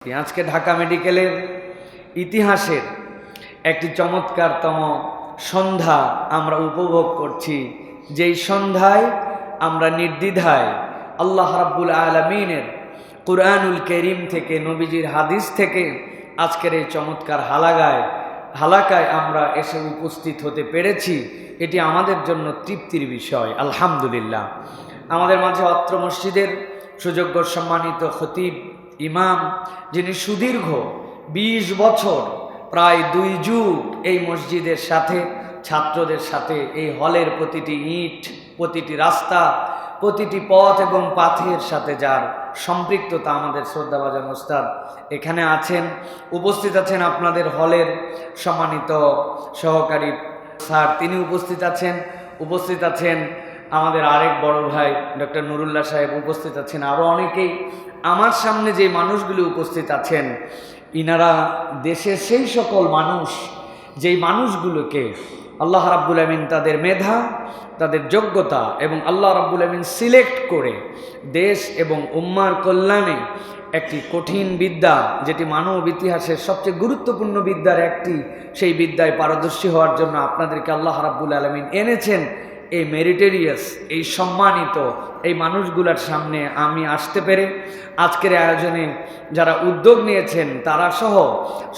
আজকে ঢাকা মেডিকেলের ইতিহাসের একটি চমৎকারতম সন্ধ্যা আমরা উপভোগ করছি, যেই সন্ধ্যায় আমরা নির্দ্বিধায় আল্লাহ রাব্বুল আলামিনের কুরআনুল কারীম থেকে, নবীজির হাদিস থেকে আজকের এই চমৎকার হালাকায় আমরা এসে উপস্থিত হতে পেরেছি। এটি আমাদের জন্য তৃপ্তির বিষয়, আলহামদুলিল্লাহ। আমাদের মাঝে অত্র মসজিদের সুযোগ্য সম্মানিত খতিব ইমাম, যিনি সুদীর্ঘ ২০ বছর প্রায় ২ যুগ এই মসজিদের সাথে, ছাত্রদের সাথে, এই হলের প্রতিটি ইট, প্রতিটি রাস্তা, প্রতিটি পথ এবং পাথের সাথে যার সম্পৃক্ততা, আমাদের শ্রদ্ধাভাজন ওস্তাদ এখানে আছেন, উপস্থিত আছেন। আপনাদের হলের সম্মানিত সহকারী স্যার তিনি উপস্থিত আছেন আমাদের আরেক বড় ভাই ডক্টর নুরুল্লাহ সাহেব উপস্থিত আছেন, আরও অনেকেই। আমার সামনে যে মানুষগুলি উপস্থিত আছেন, ইনারা দেশের সেই সকল মানুষ, যেই মানুষগুলোকে আল্লাহ রাব্বুল আমিন তাদের মেধা, তাদের যোগ্যতা এবং আল্লাহ রাব্বুল আমিন সিলেক্ট করে দেশ এবং উম্মার কল্যাণে একটি কঠিন বিদ্যা, যেটি মানব ইতিহাসের সবচেয়ে গুরুত্বপূর্ণ বিদ্যার একটি, সেই বিদ্যায় পারদর্শী হওয়ার জন্য আপনাদেরকে আল্লাহ রাব্বুল আলামিন এনেছেন। এই মেরিটেরিয়াস, এই সম্মানিত এই মানুষগুলোর সামনে আমি আসতে পেরে আজকের আয়োজনে যারা উদ্যোগ নিয়েছেন তারা সহ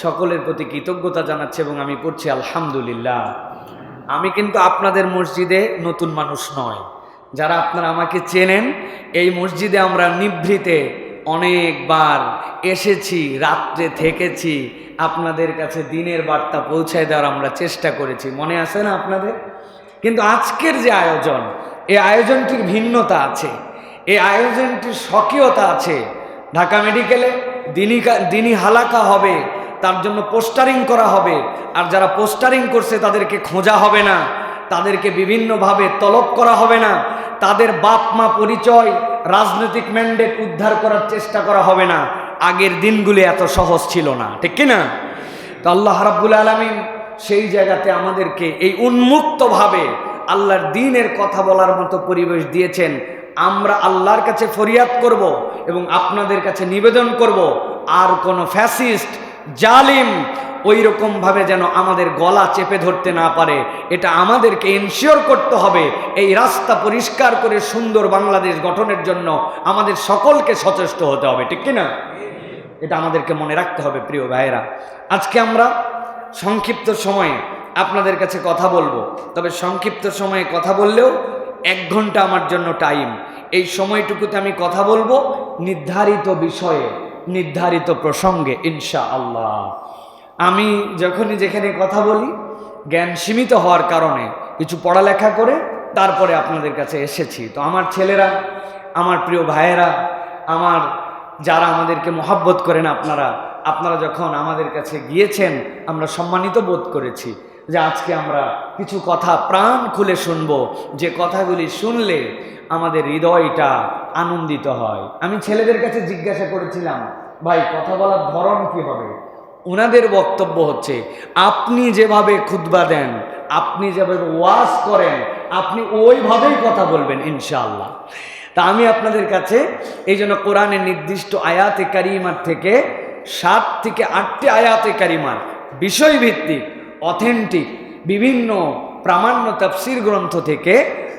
সকলের প্রতি কৃতজ্ঞতা জানাচ্ছি এবং আমি পড়ছি আলহামদুলিল্লাহ। আমি কিন্তু আপনাদের মসজিদে নতুন মানুষ নয়, যারা আপনারা আমাকে চেনেন, এই মসজিদে আমরা নিভৃতে অনেকবার এসেছি, রাত্রে থেকেছি, আপনাদের কাছে দিনের বার্তা পৌঁছায় দেওয়ার আমরা চেষ্টা করেছি, মনে আছে না আপনাদের? কিন্তু আজকের যে আয়োজন, এই আয়োজনটির ভিন্নতা আছে, এই আয়োজনটির স্বকীয়তা আছে। ঢাকা মেডিকেলে দিনী হালাকা হবে, তার জন্য পোস্টারিং করা হবে, আর যারা পোস্টারিং করছে তাদেরকে খোঁজা হবে না, তাদেরকে বিভিন্নভাবে তলব করা হবে না, তাদের বাপ মা পরিচয়, রাজনৈতিক ম্যান্ডেট উদ্ধার করার চেষ্টা করা হবে না। আগের দিনগুলি এত সহজ ছিল না, ঠিক কিনা? তো আল্লাহ রাব্বুল আলামিন সেই জায়গাতে আমাদেরকে এই উন্মুক্তভাবে আল্লাহর দ্বীনের কথা বলার মতো পরিবেশ দিয়েছেন। আমরা আল্লাহর কাছে ফরিয়াদ করব এবং আপনাদের কাছে নিবেদন করব, আর কোনো ফ্যাসিস্ট, জালিম ওই রকমভাবে যেন আমাদের গলা চেপে ধরতে না পারে। এটা আমাদেরকে এনশিওর করতে হবে। এই রাস্তা পরিষ্কার করে সুন্দর বাংলাদেশ গঠনের জন্য আমাদের সকলকে সচেষ্ট হতে হবে, ঠিক কিনা? এটা আমাদেরকে মনে রাখতে হবে। প্রিয় ভাইয়েরা, আজকে আমরা সংক্ষিপ্ত সময়ে আপনাদের কাছে কথা বলবো, তবে সংক্ষিপ্ত সময়ে কথা বললেও 1 ঘন্টা আমার জন্য টাইম। এই সময়টুকুতে আমি কথা বলবো নির্ধারিত বিষয়ে, নির্ধারিত প্রসঙ্গে ইনশাআল্লাহ। আমি যখনই যেখানে কথা বলি, জ্ঞান সীমিত হওয়ার কারণে কিছু পড়ালেখা করে তারপরে আপনাদের কাছে এসেছি। তো আমার ছেলেরা, আমার প্রিয় ভাইয়েরা, আমার যারা আমাদেরকে মহাব্বত করেন, আপনারা যখন আমাদের কাছে গিয়েছেন, আমরা সম্মানিত বোধ করেছি যে আজকে আমরা কিছু কথা প্রাণ খুলে শুনবো, যে কথাগুলি শুনলে আমাদের হৃদয়টা আনন্দিত হয়। আমি ছেলেদের কাছে জিজ্ঞাসা করেছিলাম, ভাই কথা বলার ধরন কি হবে? ওনাদের বক্তব্য হচ্ছে, আপনি যেভাবে খুতবা দেন, আপনি যেভাবে ওয়াজ করেন, আপনি ওইভাবেই কথা বলবেন ইনশাআল্লাহ। তা আমি আপনাদের কাছে এই জন্য কোরআনের নির্দিষ্ট আয়াতে কারিমার থেকে 7 থেকে 8টি আয়াতে কারিমার বিষয়ভিত্তিক, অথেন্টিক, বিভিন্ন প্রামাণ্য তাফসীর গ্রন্থ থেকে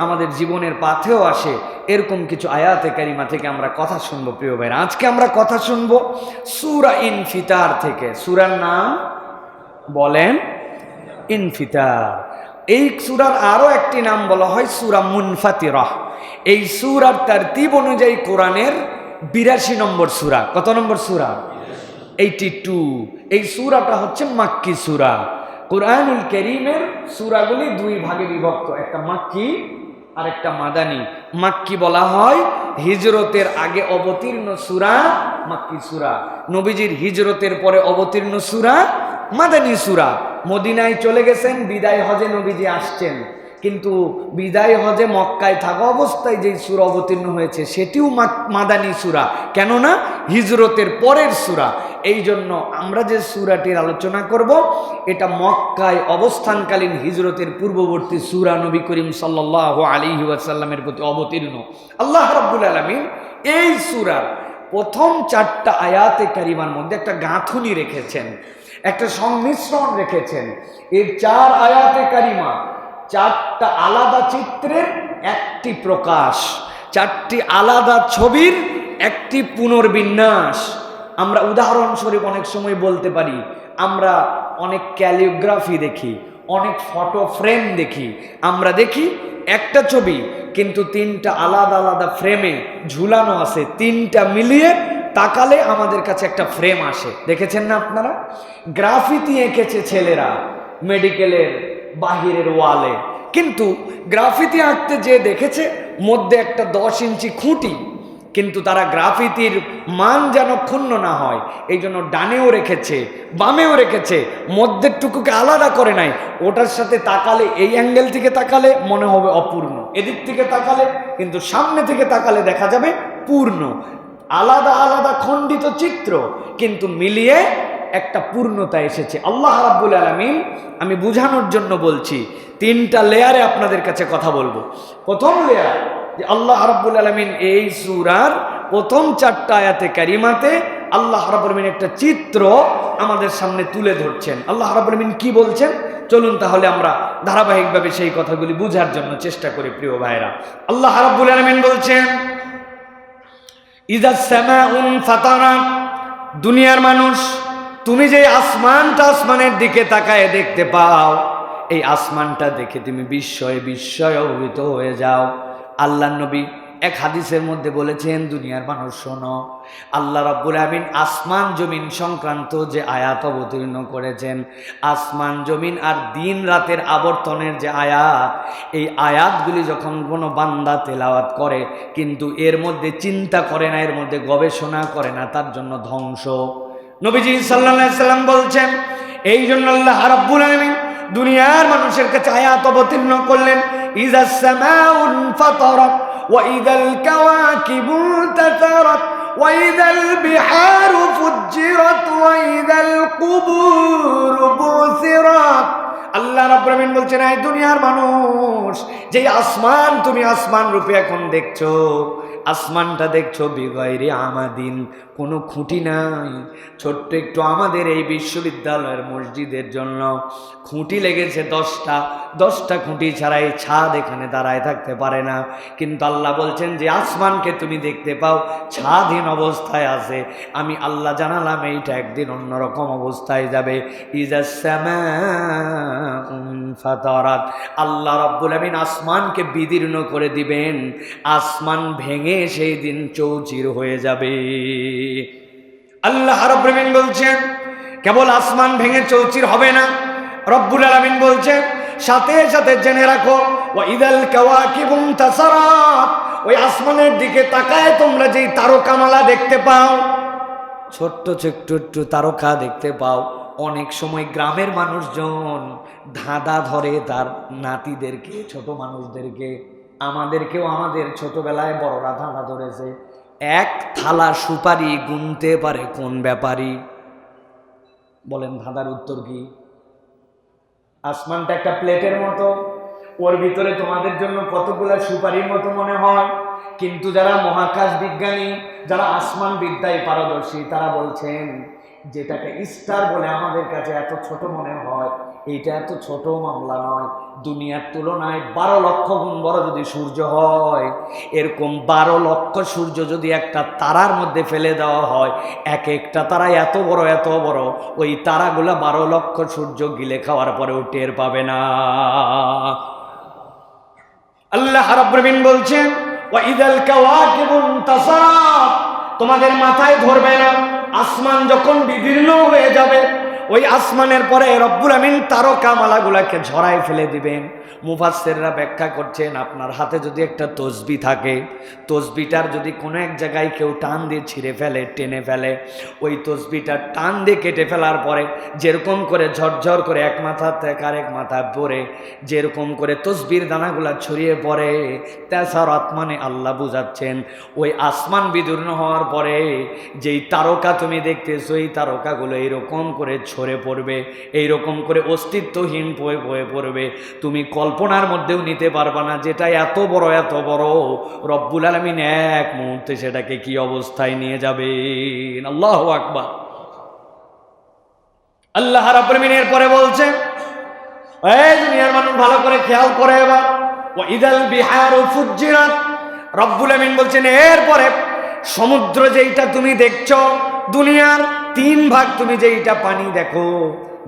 আমাদের জীবনের পাথেও আসে এরকম কিছু আয়াতে কারিমা থেকে আমরা কথা শুনবো। প্রিয় ভাইরা, আজকে আমরা কথা শুনবো সূরা ইনফিতার থেকে। সূরার নাম বলেন ইনফিতার। এই সূরার আরও একটি নাম বলা হয় সূরা মুনফাতিরাহ। এই সূরার তারতিব অনুযায়ী কোরআনের 82 নম্বর সূরা। কত নম্বর সূরা? 82। এই সূরাটা হচ্ছে মাক্কি সূরা। কুরআনুল কারীমের সূরাগুলি 2 ভাগে বিভক্ত, একটা মাক্কি আর একটা মাদানী। মাক্কি বলা হয় হিজরতের আগে অবতীর্ণ সূরা, মাক্কি সূরা। নবীজির হিজরতের পরে অবতীর্ণ সূরা মাদানী সূরা। মদিনায় চলে গেছেন, বিদায় হজে নবীজি আসছেন, কিন্তু বিদায় হজে মক্কায় থাকা অবস্থায় যেই সূরা অবতীর্ণ হয়েছে সেটিও মাদানী সূরা, কেননা হিজরতের পরের সূরা। এই জন্য আমরা যে সূরাটির আলোচনা করব, এটা মক্কায় অবস্থানকালীন হিজরতের পূর্ববর্তী সূরা, নবী করিম সাল্লাল্লাহু আলাইহি ওয়াসাল্লামের প্রতি অবতীর্ণ। আল্লাহ রাব্বুল আলামিন এই সূরার প্রথম 4টা আয়াতে কারিমার মধ্যে একটা গাঁথুনি রেখেছেন, একটা সংমিশ্রণ রেখেছেন। এই 4 আয়াতে কারিমা 4টা আলাদা চিত্রের একটি প্রকাশ, 4টি আলাদা ছবির একটি পুনর্বিন্যাস। আমরা উদাহরণস্বরূপ অনেক সময় বলতে পারি, আমরা অনেক ক্যালিগ্রাফি দেখি, অনেক ফটো ফ্রেম দেখি, আমরা দেখি একটা ছবি কিন্তু 3টা আলাদা আলাদা ফ্রেমে ঝুলানো আছে, 3টা মিলিয়ে তাকালে আমাদের কাছে একটা ফ্রেম আসে। দেখেছেন না আপনারা? গ্রাফিতি এঁকেছে ছেলেরা মেডিকেলের বাহিরের ওয়ালে, কিন্তু গ্রাফিতি আঁকতে যে দেখেছে মধ্যে একটা 10 ইঞ্চি খুঁটি, কিন্তু তারা গ্রাফিতির মান যেন ক্ষুণ্ণ না হয় এই জন্য ডানেও রেখেছে বামেও রেখেছে, মধ্যের টুকুকে আলাদা করে নাই। ওটার সাথে তাকালে, এই অ্যাঙ্গেল থেকে তাকালে মনে হবে অপূর্ণ, এদিক থেকে তাকালে কিন্তু সামনে থেকে তাকালে দেখা যাবে পূর্ণ। আলাদা আলাদা খণ্ডিত চিত্র কিন্তু মিলিয়ে একটা পূর্ণতা এসেছে। আল্লাহ রাব্বুল আলামিন, আমি বুঝানোর জন্য বলছি, 3টা লেয়ারে আপনাদের কাছে কথা বলবো। প্রথম লেয়ার যে আল্লাহ রাব্বুল আলামিন এই সূরার প্রথম 4টা আয়াতে কারিমাতে আল্লাহ রাব্বুল আলামিন একটা চিত্র আমাদের সামনে তুলে ধরছেন। আল্লাহ রাব্বুল আলামিন কি বলছেন চলুন তাহলে আমরা ধারাবাহিকভাবে সেই কথাগুলি বুঝার জন্য চেষ্টা করি। প্রিয় ভাইরা, আল্লাহ রাব্বুল আলামিন বলছেন, ইযা সামাউন ফাতারাত, দুনিয়ার মানুষ তুমি যে আসমানের দিকে তাকায় দেখতে পাও, এই আসমানটা দেখে তুমি বিস্ময়ে অভিভূত হয়ে যাও। আল্লাহ নবী এক হাদিসের মধ্যে বলেছেন, দুনিয়ার মানুষ শোনো, আল্লাহ রাব্বুল আমিন আসমান জমিন সংক্রান্ত যে আয়াত অবতীর্ণ করেছেন, আসমান জমিন আর দিন রাতের আবর্তনের যে আয়াত, এই আয়াতগুলি যখন কোনো বান্দা তেলাওয়াত করে কিন্তু এর মধ্যে চিন্তা করে না, এর মধ্যে গবেষণা করে না, তার জন্য ধ্বংস। নবীজি সাল্লাল্লাহু আলাইহি সাল্লাম বলছেন, এই জন্য আল্লাহ রাব্বুল আমিন দুনিয়ার মানুষের কাছে আয়াত অবতীর্ণ করলেন, ইযা সামাউন ফাতারাত ওয়া ইযাল কাওয়াকিবু তাতারাত ওয়া ইযাল বিহারু ফুজ্জিরাত ওয়া ইযাল কুবুরু বুসিরাত। আল্লাহ রাব্বুল আমিন বলছেন, এই দুনিয়ার মানুষ, যে আসমান তুমি আসমান রূপে এখন দেখছো, আসমানটা দেখছো বিগয়রি আমাদিন, কোনো খুঁটি নাই। ছোট্ট একটু আমাদের এই বিশ্ববিদ্যালয়ের মসজিদের জন্য খুঁটি লেগেছে 10টা খুঁটি ছাড়া এই ছাদ এখানে দাঁড়ায় থাকতে পারে না। কিন্তু আল্লাহ বলছেন যে আসমানকে তুমি দেখতে পাও ছাদহীন অবস্থায় আছে, আমি আল্লাহ জানালাম এইটা একদিন অন্যরকম অবস্থায় যাবে। ইযাস সামাউন ফাতারাত, আল্লাহ রাব্বুল আমিন আসমানকে বিদীর্ণ করে দিবেন, আসমান ভেঙে সেই দিন চৌচির হয়ে যাবে। আল্লাহ রাব্বুল আমিন বলছেন কেবল আসমান ভেঙে চৌচির হবে না, রব্বুল আলামিন বলছেন সাথে সাথে জেনে রাখো, ওয়া ইযাল কাওয়াকিবু তাসারাত, ওই আসমানের দিকে তাকায় তোমরা যেই তারকামালা দেখতে পাও, ছোট্ট ছোট্ট তারকা দেখতে পাও, অনেক সময় গ্রামের মানুষজন ধাঁধা ধরে তার নাতিদেরকে, ছোট মানুষদেরকে, আমাদেরকেও আমাদের ছোটবেলায় বড়রা ধাঁধা ধরেছে। এক থালা সুপারি গুনতে পারে কোন ব্যাপারী? বলেন ধাঁধার উত্তর কি? আসমানটা একটা প্লেটের মতো, ওর ভিতরে তোমাদের জন্য কতগুলা সুপারির মতো মনে হয়, কিন্তু যারা মহাকাশ বিজ্ঞানী, যারা আসমান বিদ্যায় পারদর্শী, তারা বলছেন যেটাকে স্টার বলে আমাদের কাছে এত ছোট মনে হয়, এইটা এত ছোট মামলা নয়। দুনিয়ার তুলনায় 12 লক্ষ গুণ বড় যদি সূর্য হয়, এরকম 12 লক্ষ সূর্য যদি একটা তারার মধ্যে ফেলে দেওয়া হয়, এক একটা তারা এত বড়, ওই তারাগুলা 12 লক্ষ সূর্য গিলে খাওয়ার পরেও টের পাবে না। আল্লাহ রাব্বুল আমিন বলছেন, ওয়া ইযাল কাওয়াকিবু তাসারাত, তোমাদের মাথায় ধরবে না, আসমান যখন বিদীর্ণ হয়ে যাবে, ওই আসমানের পরে রব্বুল আমিন তারকামালাগুলাকে ঝরায় ফেলে দিবেন। মুফাসসিররা ব্যাখ্যা করছেন, আপনার হাতে যদি একটা তসবিহ থাকে, তসবিহটার যদি কোনো এক জায়গায় কেউ টান দিয়ে ছিঁড়ে ফেলে, টেনে ফেলে, ওই তসবিহটা টান দিয়ে কেটে ফেলার পরে যেরকম করে ঝরঝর করে এক মাথা থেকে আরেক মাথা পড়ে, যেরকম করে তসবির দানাগুলা ছড়িয়ে পড়ে, তাসারাত মানে আল্লাহ বুঝাচ্ছেন ওই আসমান বিদীর্ণ হওয়ার পরে যেই তারকা তুমি দেখতেছো, এই তারকাগুলো এরকম করে ছড়িয়ে সরে পড়বে, এইরকম করে অস্তিত্বহীন হয়ে পড়বে। তুমি কল্পনার মধ্যেও নিতে পারবা না, যেটা এত বড় রব্বুল আলামিন এক মুহূর্তে সেটাকে কি অবস্থায় নিয়ে যাবেন। আল্লাহু আকবার। আল্লাহ রাব্বুল আলামিন এরপরে বলছে, এই দুনিয়ার মানুষ ভালো করে খেয়াল করে এবার, ওয়া ইদাল বিহারু ফুজ্জিরাত। রব্বুল আমিন বলছেন এরপরে সমুদ্র যেইটা তুমি দেখছো, দুনিয়ার 3 ভাগ তুমি যেইটা পানি দেখো,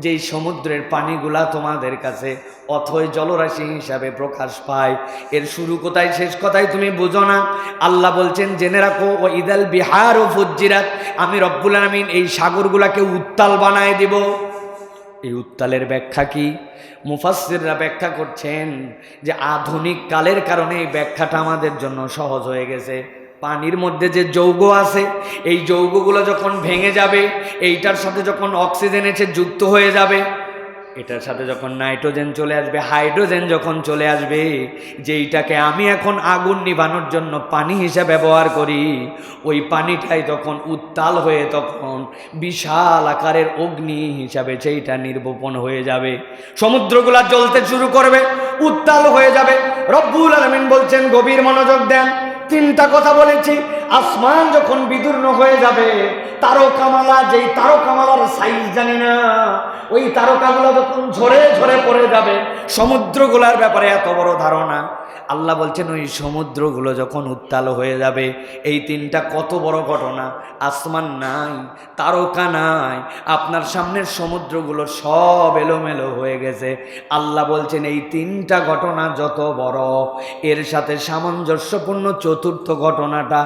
যেই সমুদ্রের পানিগুলা তোমাদের কাছে অথই জলরাশি হিসাবে প্রকাশ পায়, এর শুরু কোথায় শেষ কোথায় তুমি বুঝো না। আল্লাহ বলছেন জেনে রাখো, ও ইদাল বিহারু ফুজ্জিরাত, আমি রব্বুল আমিন এই সাগরগুলাকে উত্তাল বানায় দিব। এই উত্তালের ব্যাখ্যা কি? মুফাসসিররা ব্যাখ্যা করছেন যে আধুনিক কালের কারণে এই ব্যাখ্যাটা আমাদের জন্য সহজ হয়ে গেছে। পানির মধ্যে যে যৌগ আছে, এই যৌগগুলো যখন ভেঙে যাবে, এইটার সাথে যখন অক্সিজেন এসে যুক্ত হয়ে যাবে, এটার সাথে যখন নাইট্রোজেন চলে আসবে, হাইড্রোজেন যখন চলে আসবে, যেইটাকে আমি এখন আগুন নিভানোর জন্য পানি হিসেবে ব্যবহার করি, ওই পানিটাই তখন উত্তাল হয়ে তখন বিশাল আকারের অগ্নি হিসাবে সেইটা নির্বাপন হয়ে যাবে। সমুদ্রগুলা জ্বলতে শুরু করবে, উত্তাল হয়ে যাবে। রব্বুল আলামিন বলছেন গভীর মনোযোগ দেন, 3টা কথা বলেছি। আসমান যখন বিদীর্ণ হয়ে যাবে, তারকামালা, যেই তারকামালার সাইজ জানি না, ওই তারকাগুলো যখন ঝরে ঝরে পড়ে যাবে, সমুদ্রগুলার ব্যাপারে এত বড় ধারণা। আল্লাহ বলছেন ওই সমুদ্রগুলো যখন উত্তাল হয়ে যাবে, এই 3টা কত বড় ঘটনা। আসমান নাই, তারকা নাই, আপনার সামনের সমুদ্রগুলো সব এলোমেলো হয়ে গেছে। আল্লাহ বলছেন এই 3টা ঘটনা যত বড়, এর সাথে সামঞ্জস্যপূর্ণ 4র্থ ঘটনাটা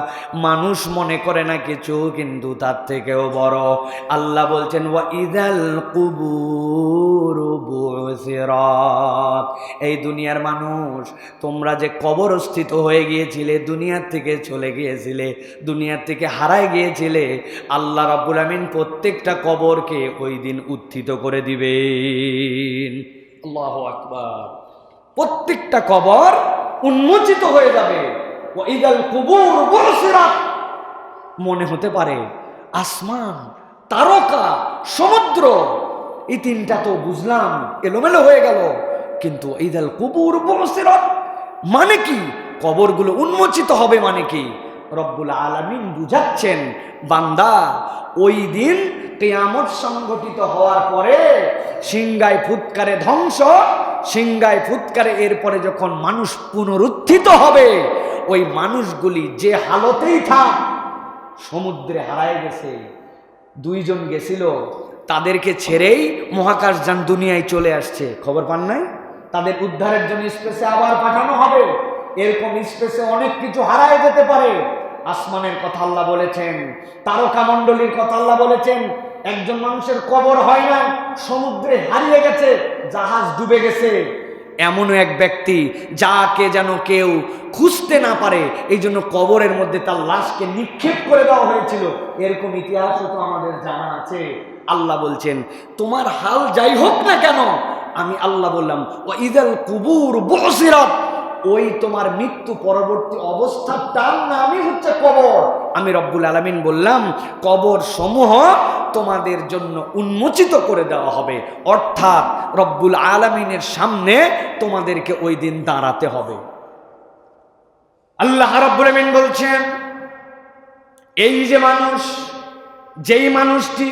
মানুষ মনে করে না কিছু, কিন্তু তার থেকেও বড়। আল্লাহ বলছেন ওয়া ইদাল কুবুরু বুসিরাত, এই দুনিয়ার মানুষ, তোমরা যে কবরস্থিত হয়ে গিয়েছিলে, দুনিয়ার থেকে চলে গিয়েছিলে, দুনিয়ার থেকে হারায় গিয়েছিলে, আল্লাহ রাব্বুল আমিন প্রত্যেকটা কবরকে ওই দিন উত্থিত করে দিবেন। আল্লাহু আকবার। প্রত্যেকটা কবর উন্মোচিত হয়ে যাবে। ওয়া ইদাল কুবুর বুসিরাত, মনে হতে পারে আসমান, তারকা, সমুদ্র, এই 3টা তো বুঝলাম এলোমেলো হয়ে গেল, কিন্তু ইদাল কুবুর বুসিরাত মানে কি? কবরগুলো উন্মোচিত হবে মানে কি? রব্বুল আলামিন বুঝাচ্ছেন, বান্দা ওই দিন কিয়ামত সংগঠিত হওয়ার পরে সিংহায় ফুৎকারে ধ্বংস, সিংহায় ফুৎকারে এরপরে যখন মানুষ পুনরুত্থিত হবে, ওই মানুষগুলি যে হালতেই থাক, সমুদ্রে হারায় গেছে, 2 জন গেছিল, তাদেরকে ছেড়েই মহাকাশযান দুনিয়ায় চলে আসছে, খবর পান নাই? তাদের উদ্ধারের জন্য স্পেসে আবার পাঠানো হবে। এরকম স্পেসে অনেক কিছু হারায় যেতে পারে। আসমানের কথা আল্লাহ বলেছেন, তারকা মণ্ডলীর কথা আল্লাহ বলেছেন। একজন মানুষের কবর হয় না, সমুদ্রে হারিয়ে গেছে, জাহাজ ডুবে গেছে, এমনও এক ব্যক্তি যাকে যেন কেউ খুঁজতে না পারে, এই জন্য কবরের মধ্যে তার লাশকে নিক্ষেপ করে দেওয়া হয়েছিল। এরকম ইতিহাসও তো আমাদের জানা আছে। আল্লাহ বলছেন তোমার হাল যাই হোক না কেন, আমি আল্লাহ বললাম ওয়া ইদাল কুবুর বুসিরাত, ওই তোমার মৃত্যু পরবর্তী অবস্থাটার নামই হচ্ছে কবর। আমি রব্বুল আলামিন বললাম কবর সমূহ তোমাদের জন্য উন্মোচিত করে দেওয়া হবে, অর্থাৎ রব্বুল আলামিনের সামনে তোমাদেরকে ওই দিন দাঁড়াতে হবে। আল্লাহ রাব্বুল আলামিন বলছেন এই যে মানুষ, যেই মানুষটি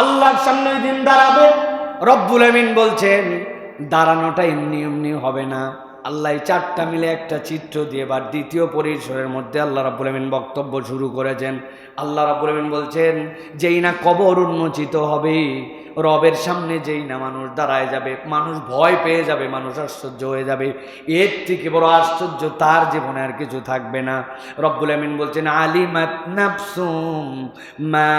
আল্লাহর সামনে ওই দিন দাঁড়াবে, রব্বুল আমিন বলছেন দাঁড়ানোটা এমনি এমনি হবে না। আল্লাহ 4টা মিলে একটা চিত্র দিয়ে বা দ্বিতীয় পরিসরের মধ্যে আল্লাহ রাব্বুল আমিন বক্তব্য শুরু করেছেন। আল্লাহ রাব্বুল আমিন বলছেন যেই না কবর উন্মোচিত হবে, রবের সামনে যেই না মানুষ দাঁড়ায় যাবে, মানুষ ভয় পেয়ে যাবে, মানুষ আশ্চর্য হয়ে যাবে। এর থেকে বড় আশ্চর্য তার জীবনে আর কিছু থাকবে না। রব্বুল আমিন বলছেন আলিমাত নাফসুম মা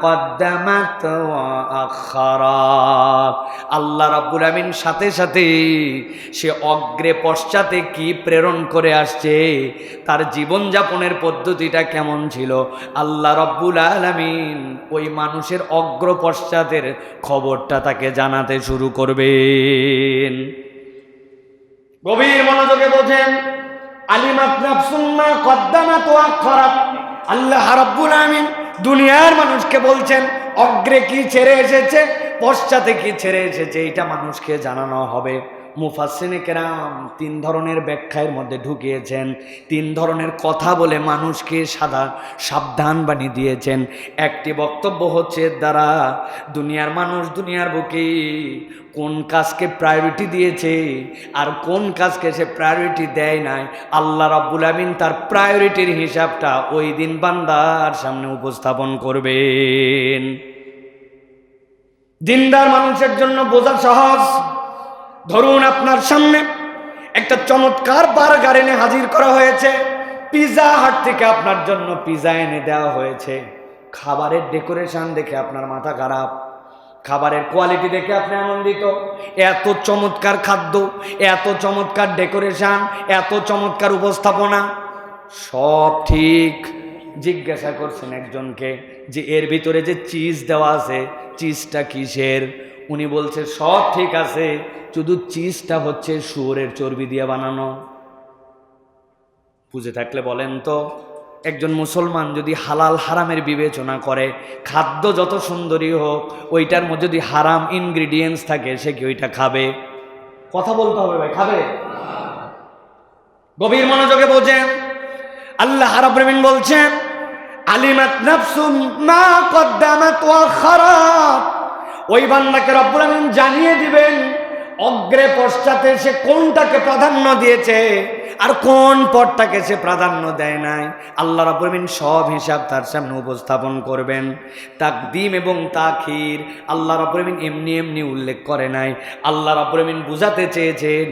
কদ্দামাত ওয়া আখারাত। আল্লাহ রাব্বুল আমিন সাথে সাথে সে অগ্রে পশ্চাতে কি প্রেরণ করে আসছে, তার জীবনযাপনের পদ্ধতিটা কেমন ছিল, আল্লাহ রাব্বুল আলামিন ওই মানুষের অগ্র পশ্চাতের খবরটা তাকে জানাতে শুরু করবেন। গভীর মনোযোগে বোঝেন, আলিমাত নাফসুম মা কদ্দামাত ওয়া আখারাত। আল্লাহ রাব্বুল আলামিন দুনিয়ার মানুষকে বলছেন অগ্রে কি ছেড়ে এসেছে, পশ্চাতে কি ছেড়ে এসেছে এটা মানুষকে জানানো হবে। মুফাসসিরে কেরাম 3 ধরনের ব্যাখ্যার মধ্যে ঢুকিয়েছেন, 3 ধরনের কথা বলে মানুষকে সাবধান বানিয়ে দিয়েছেন। একটি বক্তব্য হচ্ছে দ্বারা দুনিয়ার মানুষ দুনিয়ার বুকে কোন কাজকে প্রায়োরিটি দিয়েছে আর কোন কাজকে সে প্রায়োরিটি দেয় নাই, আল্লাহ রাব্বুল আমিন তার প্রায়োরিটির হিসাবটা ওই দিন বান্দার সামনে উপস্থাপন করবেন। দিনদার মানুষের জন্য বোঝা সহজ। ধরুন আপনার সামনে একটা চমৎকার বার্গার এনে হাজির করা হয়েছে, পিৎজা হাট থেকে আপনার জন্য পিৎজা এনে দেওয়া হয়েছে। খাবারের ডেকোরেশন দেখে আপনার মাথা খারাপ, খাবারের কোয়ালিটি দেখে আপনি আনন্দিত। এত চমৎকার খাদ্য, এত চমৎকার ডেকোরেশন, এত চমৎকার উপস্থাপনা, সব ঠিক। জিজ্ঞাসা করছেন একজনকে যে এর ভিতরে যে চিজ দেওয়া আছে, চিজটা কিসের? উনি বলছে সব ঠিক আছে, শুধু চিজটা হচ্ছে শুয়োরের চর্বি দিয়ে বানানো। বুঝে থাকলে বলেন তো, একজন মুসলমান যদি হালাল হারামের বিবেচনা করে, খাদ্য যত সুন্দরী হোক ওইটার মধ্যে যদি হারাম ইনগ্রিডিয়েন্টস থাকে সে কি ওইটা খাবে? কথা বলতে হবে ভাই, খাবে? গভীর মনোযোগে বোঝেন। আল্লাহ রাব্বুল আমিন বলছেন আলিমাত নাফসুম মা কদ্দামাত ওয়া খারাত। ওই বান্দাকে রব্বুল আমিন জানিয়ে দিবেন অগ্রে পশ্চাতে সে কোনটাকে প্রাধান্য দিয়েছে আর কোন পথটাকে সে প্রাধান্য দেয় নাই। আল্লাহ রাব্বুল আমিন সব হিসাব তার সামনে উপস্থাপন করবেন। তাকদিম এবং তাখির আল্লাহ রাব্বুল আমিন এমনি এমনি উল্লেখ করে নাই। আল্লাহ রাব্বুল আমিন বুঝাতে চেয়েছেন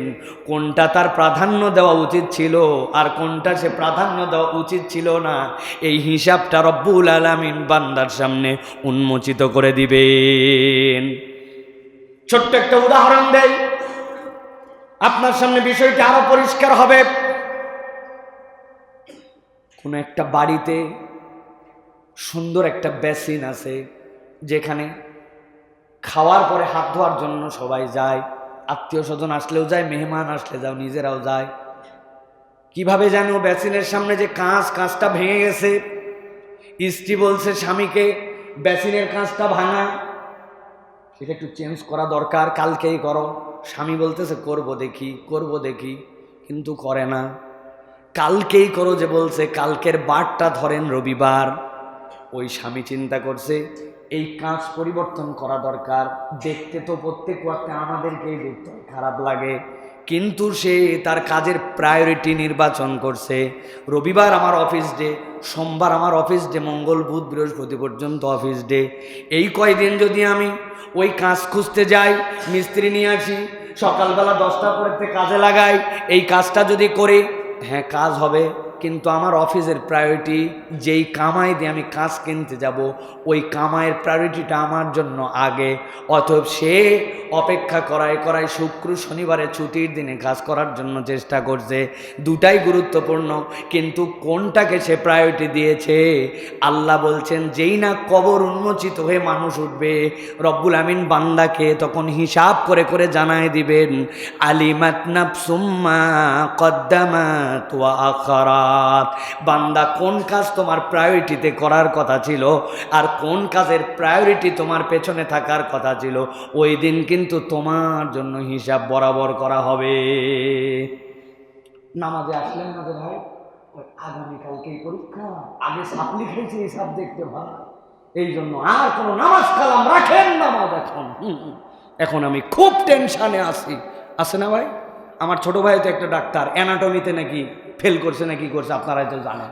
কোনটা তার প্রাধান্য দেওয়া উচিত ছিল আর কোনটা সে প্রাধান্য দেওয়া উচিত ছিল না। এই হিসাবটা রব্বুল আলামিন বান্দার সামনে উন্মোচিত করে দিবেন। ছোট্ট একটা উদাহরণ দেই, আপনার সামনে বিষয়টি আরো পরিষ্কার হবে। কোন একটা বাড়িতে সুন্দর একটা বেসিন আছে, যেখানে খাওয়ার পরে হাত ধোয়ার জন্য সবাই যায়, আত্মীয় স্বজন আসলেও যায়, মেহমান আসলে যাও, নিজেরাও যায়। কিভাবে জানো বেসিনের সামনে যে কাঁচটা ভেঙে গেছে, স্ত্রী বলছে স্বামীকে বেসিনের কাঁচটা ভাঙা, সেটা একটু চেঞ্জ করা দরকার, কালকেই করো। স্বামী বলতেছে করব দেখি, কিন্তু করে না। কালকেই করো যে বলছে, কালকের বারটা ধরেন রবিবার। ওই স্বামী চিন্তা করছে এই কাজ পরিবর্তন করা দরকার। দেখতে তো প্রত্যেক ওয়াক্তে আমাদেরকেই দেখতে খারাপ লাগে, কিন্তু সে তার কাজের প্রায়োরিটি নির্বাচন করছে। রবিবার আমার অফিস ডে, সোমবার আমার অফিস ডে, মঙ্গল বুধ বৃহস্পতি পর্যন্ত অফিস ডে। এই কয়দিন যদি আমি ওই কাজ খুঁজতে যাই, মিস্ত্রি নিয়ে আসি, সকালবেলা 10টার পরে কাজে লাগাই, এই কাজটা যদি করি, হ্যাঁ কাজ হবে, কিন্তু আমার অফিসের প্রায়োরিটি যেই কামাই দিয়ে আমি কাজ কিনতে যাব, ওই কামাইয়ের প্রায়োরিটিটা আমার জন্য আগে। অতএব সে অপেক্ষা করায় শুক্র শনিবারে ছুটির দিনে কাজ করার জন্য চেষ্টা করছে। দুটাই গুরুত্বপূর্ণ, কিন্তু কোনটাকে সে প্রায়োরিটি দিয়েছে? আল্লাহ বলছেন যেই না কবর উন্মোচিত হয়ে মানুষ উঠবে, রব্বুল আমিন বান্দাকে তখন হিসাব করে করে জানায় দিবেন আলিমাত নাফসুম মা কদ্দামাত ওয়া আখারাত। বান্দা কোন কাজ তোমার প্রায়োরিটিতে করার কথা ছিল আর কোন কাজের প্রায়োরিটি তোমার পেছনে থাকার কথা ছিল, ওই দিন কিন্তু তোমার জন্য হিসাব বরাবর করা হবে। নামাজে আসলেন না যে ভাই, আগামীকালকেই পরীক্ষা, আগে সাপলি খেয়েছি হিসাব দেখতে ভাই, এই জন্য আর কোনো নামাজ কালাম রাখেন নামাজ এখন আমি খুব টেনশানে আছি। আছে না ভাই? আমার ছোট ভাই তো একটা ডাক্তার, অ্যানাটমিতে নাকি ফেল করছে নাকি করছে, আপনারাই তো জানেন।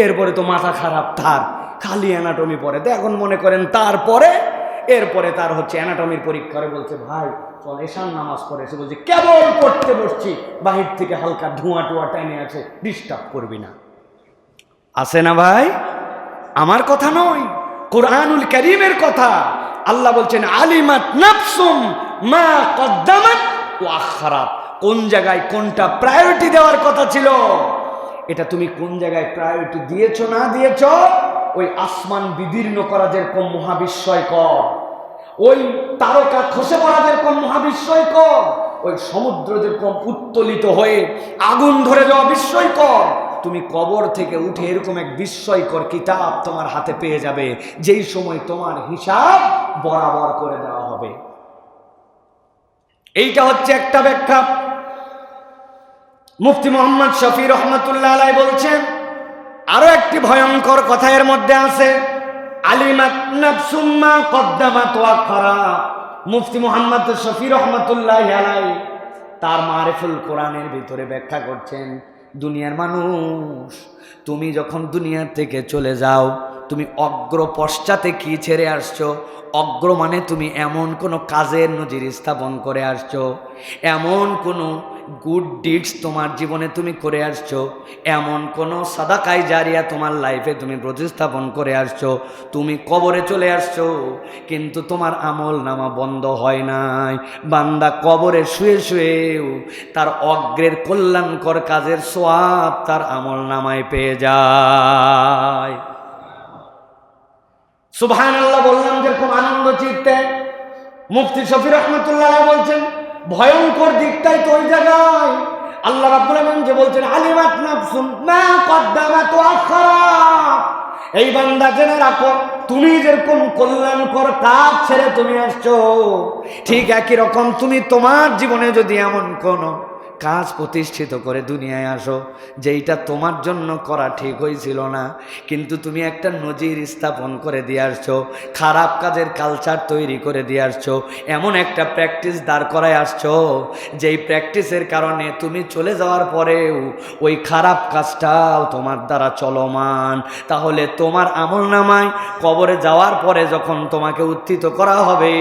এরপরে তো মাথা খারাপ তার, খালি অ্যানাটমি পড়ে। তো এখন মনে করেন এরপরে তার হচ্ছে অ্যানাটমির পরীক্ষা করে, বলছে ভাই চল এশার নামাজ পড়েছে, বলছে কেবল পড়তে বসছি, বাহির থেকে হালকা ধোঁয়া টোয়া টাইনে আছে, ডিস্টার্ব করবি না। আছে না ভাই? আমার কথা নয়, কুরআনুল কারীমের কথা। আল্লাহ বলছেন আলিমাত নাফসুম মা কদ্দামাত ওয়া আখারাত। কোন জায়গায় কোনটা প্রায়োরিটি দেওয়ার কথা ছিল, এটা তুমি কোন জায়গায় প্রায়োরিটি দিয়েছো না দিয়েছো, ওই আসমান বিদীর্ণ করা যেরকম মহাবিস্ময়কর, ওই তারকা খসে পড়া যেরকম মহাবিস্ময়কর, ওই সমুদ্র যেরকম উত্তোলিত হয়ে আগুন ধরে যাওয়া বিস্ময়কর, তুমি কবর থেকে উঠে এরকম এক বিস্ময়কর কিতাব তোমার হাতে পেয়ে যাবে, যেই সময় তোমার হিসাব বরাবর করে দেওয়া হবে। এইটা হচ্ছে একটা ব্যাখ্যা। মুফতি মুহাম্মদ শফি রহমাতুল্লাহ আলাইহি বলছেন, আরো একটি ভয়ঙ্কর কথা এর মধ্যে আছে, আলিমাত নাফসুম মা কদ্দামাত ওয়া আখরা। মুফতি মুহাম্মদ শফি রহমাতুল্লাহ আলাইহি তার মারিফুল কোরআনের ভিতরে ব্যাখ্যা করছেন, দুনিয়ার মানুষ, তুমি যখন দুনিয়া থেকে চলে যাও, তুমি অগ্র পশ্চাতে কি ছেড়ে আসছো? অগ্র মানে তুমি এমন কোনো কাজের নজির স্থাপন করে আসছো, এমন কোনো গুড ডিডস তোমার জীবনে তুমি করে আসছো, এমন কোনো সাদাকায়ে জারিয়া তোমার লাইফে তুমি প্রতিস্থাপন করে আসছো। তুমি কবরে চলে আসছো, কিন্তু তোমার আমল নামা বন্ধ হয় নাই। বান্দা কবরে শুয়ে শুয়েও তার অগ্রের কল্যাণকর কাজের সওয়াব তার আমল নামায় পেয়ে যায়। সুবহানাল্লাহ বললাম যেরকম আনন্দ চিত্তে। মুফতি শফি রহমাতুল্লাহ বলছেন, ভয়ঙ্কর দিকটাই তো ওই জায়গায়। আল্লাহ রাব্বুল আলামিন যে বলছেন, আলিমাত নাফসুম মা কদ্দামাত ওয়া আখরা। এই বান্দা জেনে রাখো, তুমি যেরকম কল্যাণকর কাজ ছেড়ে তুমি আসছো, ঠিক একই রকম তুমি তোমার জীবনে যদি এমন কোনো কাজ প্রতিষ্ঠিত করে দুনিয়ায় আসো যেইটা তোমার জন্য করা ঠিক হয়েছিল না, কিন্তু তুমি একটা নজির স্থাপন করে দিয়ে আসছো, খারাপ কাজের কালচার তৈরি করে দিয়ে আসছো, এমন একটা প্র্যাকটিস দাঁড় করায় আসছো যেই প্র্যাকটিসের কারণে তুমি চলে যাওয়ার পরেও ওই খারাপ কাজটাও তোমার দ্বারা চলমান, তাহলে তোমার আমলনামায় কবরে যাওয়ার পরে যখন তোমাকে উত্থিত করা হবে,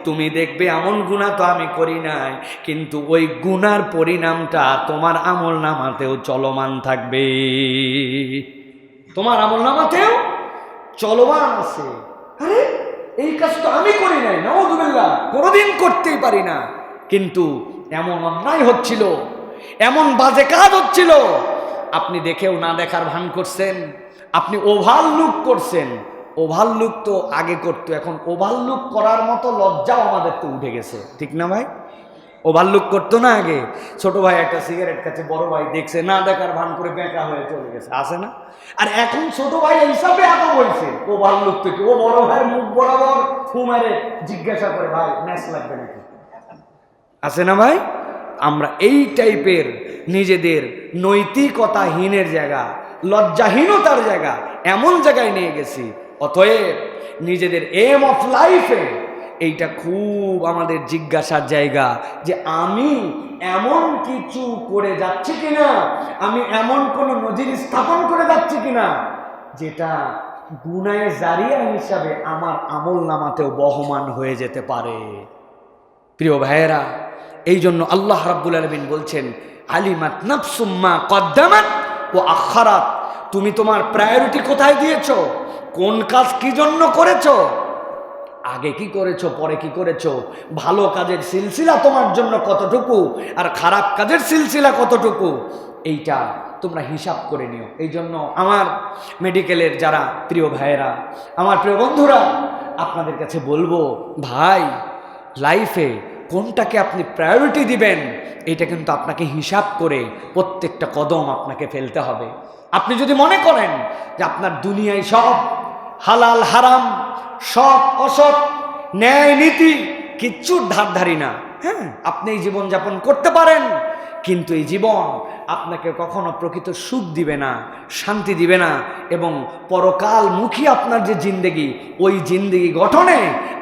তুমি দেখবে এমন গুনাহ তো আমি করি নাই, কিন্তু ওই গুনার নামটা তোমার আমল নামাতেও চলমান থাকবে, তোমার আমল নামাতেও চলমান আছে। আরে এই কাজ তো আমি করি নাই, নাউযুবিল্লাহ, কোনোদিন করতেই পারি না, কিন্তু এমন অন্যায় হচ্ছিল, এমন বাজে কাজ হচ্ছিল, আপনি দেখেও না দেখার ভান করছেন, আপনি ওভারলুক করছেন। ওভারলুক তো আগে করতো, এখন ওভারলুক করার মতো লজ্জাও আমাদের তো উঠে গেছে, ঠিক না ভাই? ওভারলুক করতো না আগে, ছোট ভাই একটা সিগারেট খাচ্ছে, বড় ভাই দেখছে, না দেখার ভান করে বেঁকা হয়ে চলে গেছে, আসে না? আর এখন ছোট ভাই হিসাবে এত বলছে ওভারলুক থেকে, ও বড় ভাইয়ের মুখ বরাবর ফু মেরে জিজ্ঞাসা করে, ভাই ম্যাচ লাগবে নাকি? আসে না ভাই? আমরা এই টাইপের নিজেদের নৈতিকতাহীনের জায়গা, লজ্জাহীনতার জায়গা, এমন জায়গায় নিয়ে গেছি। অতএব নিজেদের এম অফ লাইফে এইটা খুব আমাদের জিজ্ঞাসার জায়গা, যে আমি এমন কিছু করে যাচ্ছি কিনা, আমি এমন কোনো নজির স্থাপন করে যাচ্ছি কিনা যেটা গুনাহে জারিয়া হিসাবে আমার আমল নামাতেও বহমান হয়ে যেতে পারে। প্রিয় ভাইয়েরা, এই জন্য আল্লাহ রাব্বুল আলামিন বলছেন, আলিমাত নাফসুম মা কদ্দামাত ওয়া আখখারাত। তুমি তোমার প্রায়োরিটি কোথায় দিয়েছো, কোন কাজ কি জন্য করেছো, আগে কি করেছো, পরে কি করেছো, ভালো কাজের সিলসিলা তোমার জন্য কতটুকু আর খারাপ কাজের সিলসিলা কতটুকু, এইটা তোমরা হিসাব করে নিও। এই জন্য আমার মেডিকেলের যারা প্রিয় ভাইয়েরা, আমার প্রিয় বন্ধুরা, আপনাদের কাছে বলবো, ভাই লাইফে কোনটাকে আপনি প্রায়োরিটি দিবেন, এটা কিন্তু আপনাকে হিসাব করে প্রত্যেকটা কদম আপনাকে ফেলতে হবে। আপনি যদি মনে করেন যে আপনার দুনিয়ায় সব হালাল হারাম, সৎ অসৎ, ন্যায় নীতি কিচ্ছুর ধারধারি না, হ্যাঁ, আপনি এই জীবনযাপন করতে পারেন, কিন্তু এই জীবন আপনাকে কখনো প্রকৃত সুখ দিবে না, শান্তি দিবে না, এবং পরকালমুখী আপনার যে জিন্দেগি, ওই জিন্দেগি গঠনে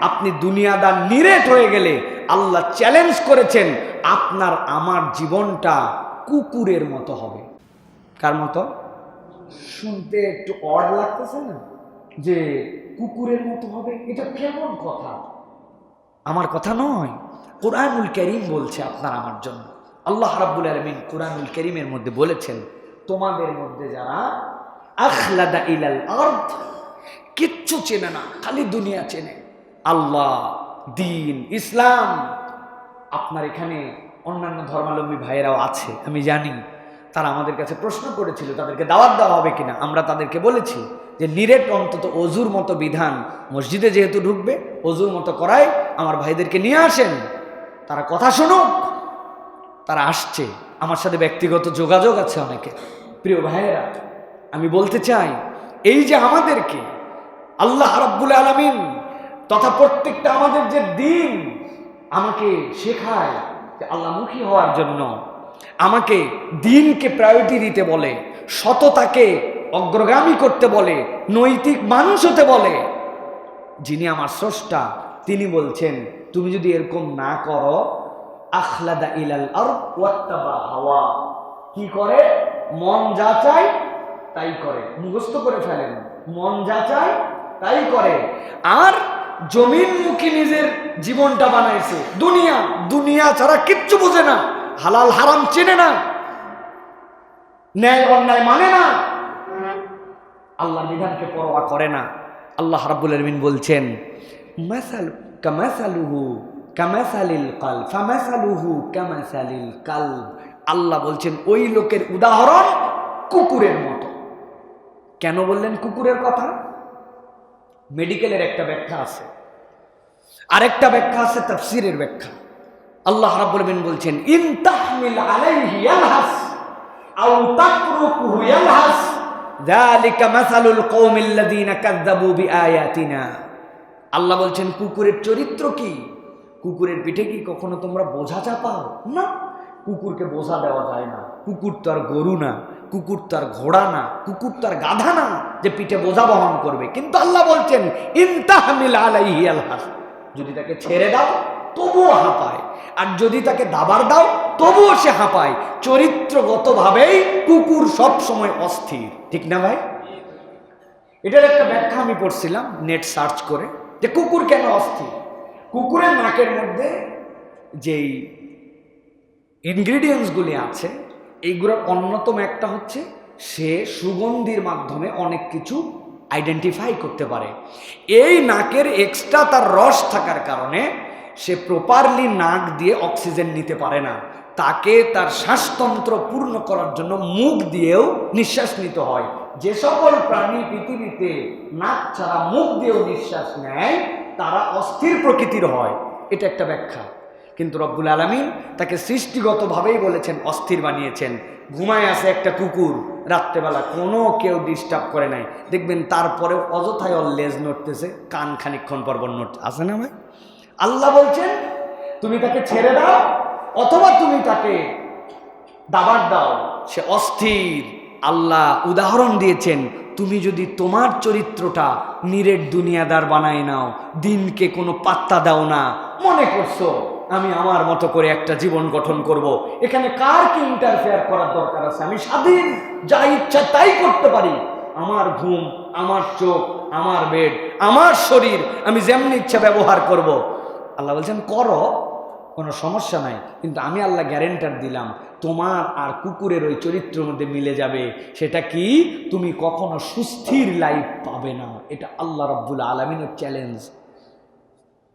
আপনি দুনিয়াদার নিরেট হয়ে গেলে আল্লাহ চ্যালেঞ্জ করেছেন, আপনার আমার জীবনটা কুকুরের মতো হবে। কার মতো? শুনতে একটু অড লাগতেছে না যে কুকুরের মতো হবে? এটা কেমন কথা? আমার কথা নয়, কোরআনুল কারীম বলছে আপনার আমার জন্য। আল্লাহ রাব্বুল আলামিন কোরআনুল কারীমের মধ্যে বলেছেন, তোমাদের মধ্যে যারা আখলাদা ইলাল আরদ, কিচ্ছু চেনে না, খালি দুনিয়া চেনে, আল্লাহ, দিন, ইসলাম। আপনার এখানে অন্যান্য ধর্মাবলম্বী ভাইয়েরাও আছে, আমি জানি, তারা আমাদের কাছে প্রশ্ন করেছিল তাদেরকে দাওয়াত দেওয়া হবে কিনা। আমরা তাদেরকে বলেছি যে নিরেট অন্তত অজুর মতো বিধান, মসজিদে যেহেতু ঢুকবে অজুর মতো করায় আমার ভাইদেরকে নিয়ে আসেন, তারা কথা শুনুক। তারা আসছে, আমার সাথে ব্যক্তিগত যোগাযোগ আছে অনেকে, প্রিয় ভাইয়েরা, আমি বলতে চাই, এই যে আমাদেরকে আল্লাহ রাব্বুল আলামিন তথা প্রত্যেকটা আমাদের যে দিন আমাকে শেখায় যে আল্লাহমুখী হওয়ার জন্য, আমাকে দিনকে প্রায়োরিটি দিতে বলে, সততাকে অগ্রগামী করতে বলে, নৈতিক মানুষ হতে বলে, যিনি আমার স্রষ্টা তিনি বলছেন তুমি যদি এরকম না করো, আখলাদা ইলাল আরদ ওয়াত্তাবা হাওয়া, কি করে? মন যা চায় তাই করে, মুখস্থ করে ফেলেন, মন যা চায় তাই করে। আর জমিনমুখী নিজের জীবনটা বানাইছে, দুনিয়া দুনিয়া ছাড়া কিচ্ছু বোঝে না, হালাল হারাম চেনে না, ন্যায় অন্যায় মানে না, আল্লাহ বিধানকে পরোয়া করে না। আল্লাহ রাব্বুল আলামিন বলছেন মাসালু কামাসালুহু কামাসালিল কলব ফামাসালুহু কামাসালিল কলব, আল্লাহ বলছেন ওই লোকের উদাহরণ কুকুরের মতো। কেন বললেন কুকুরের কথা? মেডিকেলের একটা ব্যাখ্যা আছে, আরেকটা ব্যাখ্যা আছে তাফসীরের ব্যাখ্যা। আল্লাহ রাব্বুল আলামিন বলছেন ইন তাহমিল আলাইহি ইয়ালহাস আও তাতরুকুহু ইয়ালহাস যালিকা মাসালুল কওমিল্লাযীনা কাযযাবু বিআয়াতিনা। আল্লাহ বলছেন কুকুরের চরিত্র কি? কুকুরের পিঠে কি কখনো তোমরা বোঝা চাপাও? না, কুকুরকে বোঝা দেওয়া যায় না। কুকুর তো আর গরু না, কুকুর তো আর ঘোড়া না, কুকুর তো আর গাধা না যে পিঠে বোঝা বহন করবে। কিন্তু আল্লাহ বলছেন ইন তাহমিল আলাইহি ইয়ালহাস, যদি তাকে ছেড়ে দাও তবুও হাঁপায়, আর যদি তাকে দাবার দাও তবুও সে হাঁপায়। চরিত্রগতভাবেই কুকুর সব সময় অস্থির, ঠিক না ভাই? এটার একটা ব্যাখ্যা আমি পড়ছিলাম নেট সার্চ করে, যে কুকুর কেন অস্থির। কুকুরের নাকের মধ্যে যেই ইনগ্রিডিয়েন্টসগুলি আছে এইগুলোর অন্যতম একটা হচ্ছে সে সুগন্ধির মাধ্যমে অনেক কিছু আইডেন্টিফাই করতে পারে। এই নাকের এক্সট্রা তার রস থাকার কারণে সে প্রপারলি নাক দিয়ে অক্সিজেন নিতে পারে না, তাকে তার শ্বাসতন্ত্র পূর্ণ করার জন্য মুখ দিয়েও নিঃশ্বাস নিতে হয়। যে সকল প্রাণী পৃথিবীতে নাক ছাড়া মুখ দিয়েও নিঃশ্বাস নেয় তারা অস্থির প্রকৃতির হয়, এটা একটা ব্যাখ্যা। কিন্তু রব্বুল আলামিন তাকে সৃষ্টিগতভাবেই বলেছেন অস্থির বানিয়েছেন। ঘুমায় আছে একটা কুকুর রাত্রেবেলা, কোনো কেউ ডিস্টার্ব করে নাই, দেখবেন তারপরেও অযথায় ওর লেজ নড়তেছে, কান খানিকক্ষণ পর নড়তে আছে না ভাই? আল্লাহ বলছেন তুমি তাকে ছেড়ে দাও অথবা তুমি তাকে দাবার দাও, সে অস্থির। আল্লাহ উদাহরণ দিয়েছেন তুমি যদি তোমার চরিত্রটা নিরেট দুনিয়াদার বানায় নাও, দিনকে কোনো পাত্তা দাও না, মনে করছো আমি আমার মতো করে একটা জীবন গঠন করব, এখানে কার কি ইন্টারফেয়ার করার দরকার আছে, আমি স্বাধীন, যা ইচ্ছা তাই করতে পারি, আমার ঘুম, আমার চোখ, আমার বেড, আমার শরীর, আমি যেমনি ইচ্ছা ব্যবহার করব। আল্লাহ বলছেন করো, কোনো সমস্যা নাই, কিন্তু আমি আল্লাহ গ্যারেন্টার দিলাম তোমার আর কুকুরের ওই চরিত্রের মধ্যে মিলে যাবে। সেটা কি? তুমি কখনো সুস্থির লাইফ পাবে না। এটা আল্লাহ রাব্বুল আলামিনের চ্যালেঞ্জ।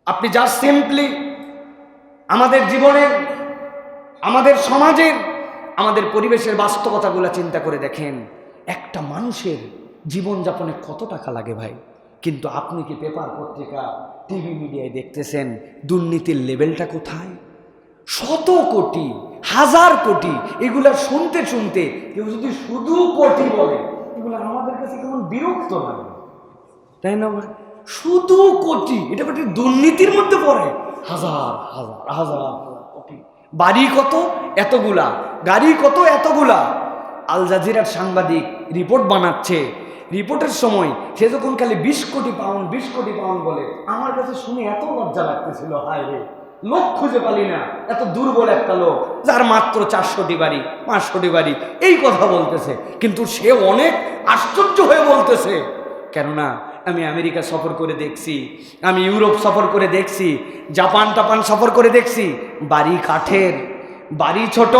আপনি যা সিম্পলি আমাদের জীবনের, আমাদের সমাজের, আমাদের পরিবেশের বাস্তবতাগুলো চিন্তা করে দেখেন, একটা মানুষের জীবনযাপনে কত টাকা লাগে ভাই। কিন্তু আপনি কি পেপার পত্রিকা টিভি মিডিয়ায় দেখতেছেন দুর্নীতির লেভেলটা কোথায়? শত কোটি, হাজার কোটি, এগুলা শুনতে শুনতে কেউ যদি শুধু কোটি বলে এগুলো আমাদের কাছে কেমন বিরক্ত লাগে, তাই না ভাই? শুধু কোটি, এটা একটা দুর্নীতির মধ্যে পড়ে। হাজার হাজার হাজার কোটি, বাড়ি কত এতগুলা, গাড়ি কত এতগুলা। আল জাজিরার সাংবাদিক রিপোর্ট বানাচ্ছে, রিপোর্টের সময় সে যখন খালি 20 কোটি পাউন্ড 20 কোটি পাউন্ড বলে, আমার কাছে শুনে এত লজ্জা লাগতেছিল, হায় রে, লোক খুঁজে পালি না, এত দুর্বল একটা লোক যার মাত্র 400টি বাড়ি 500টি বাড়ি, এই কথা বলতেছে। কিন্তু সে অনেক আশ্চর্য হয়ে বলতেছে, কেননা আমি আমেরিকা সফর করে দেখছি, আমি ইউরোপ সফর করে দেখছি, জাপান টাপান সফর করে দেখছি, বাড়ি কাঠের, বাড়ি ছোট,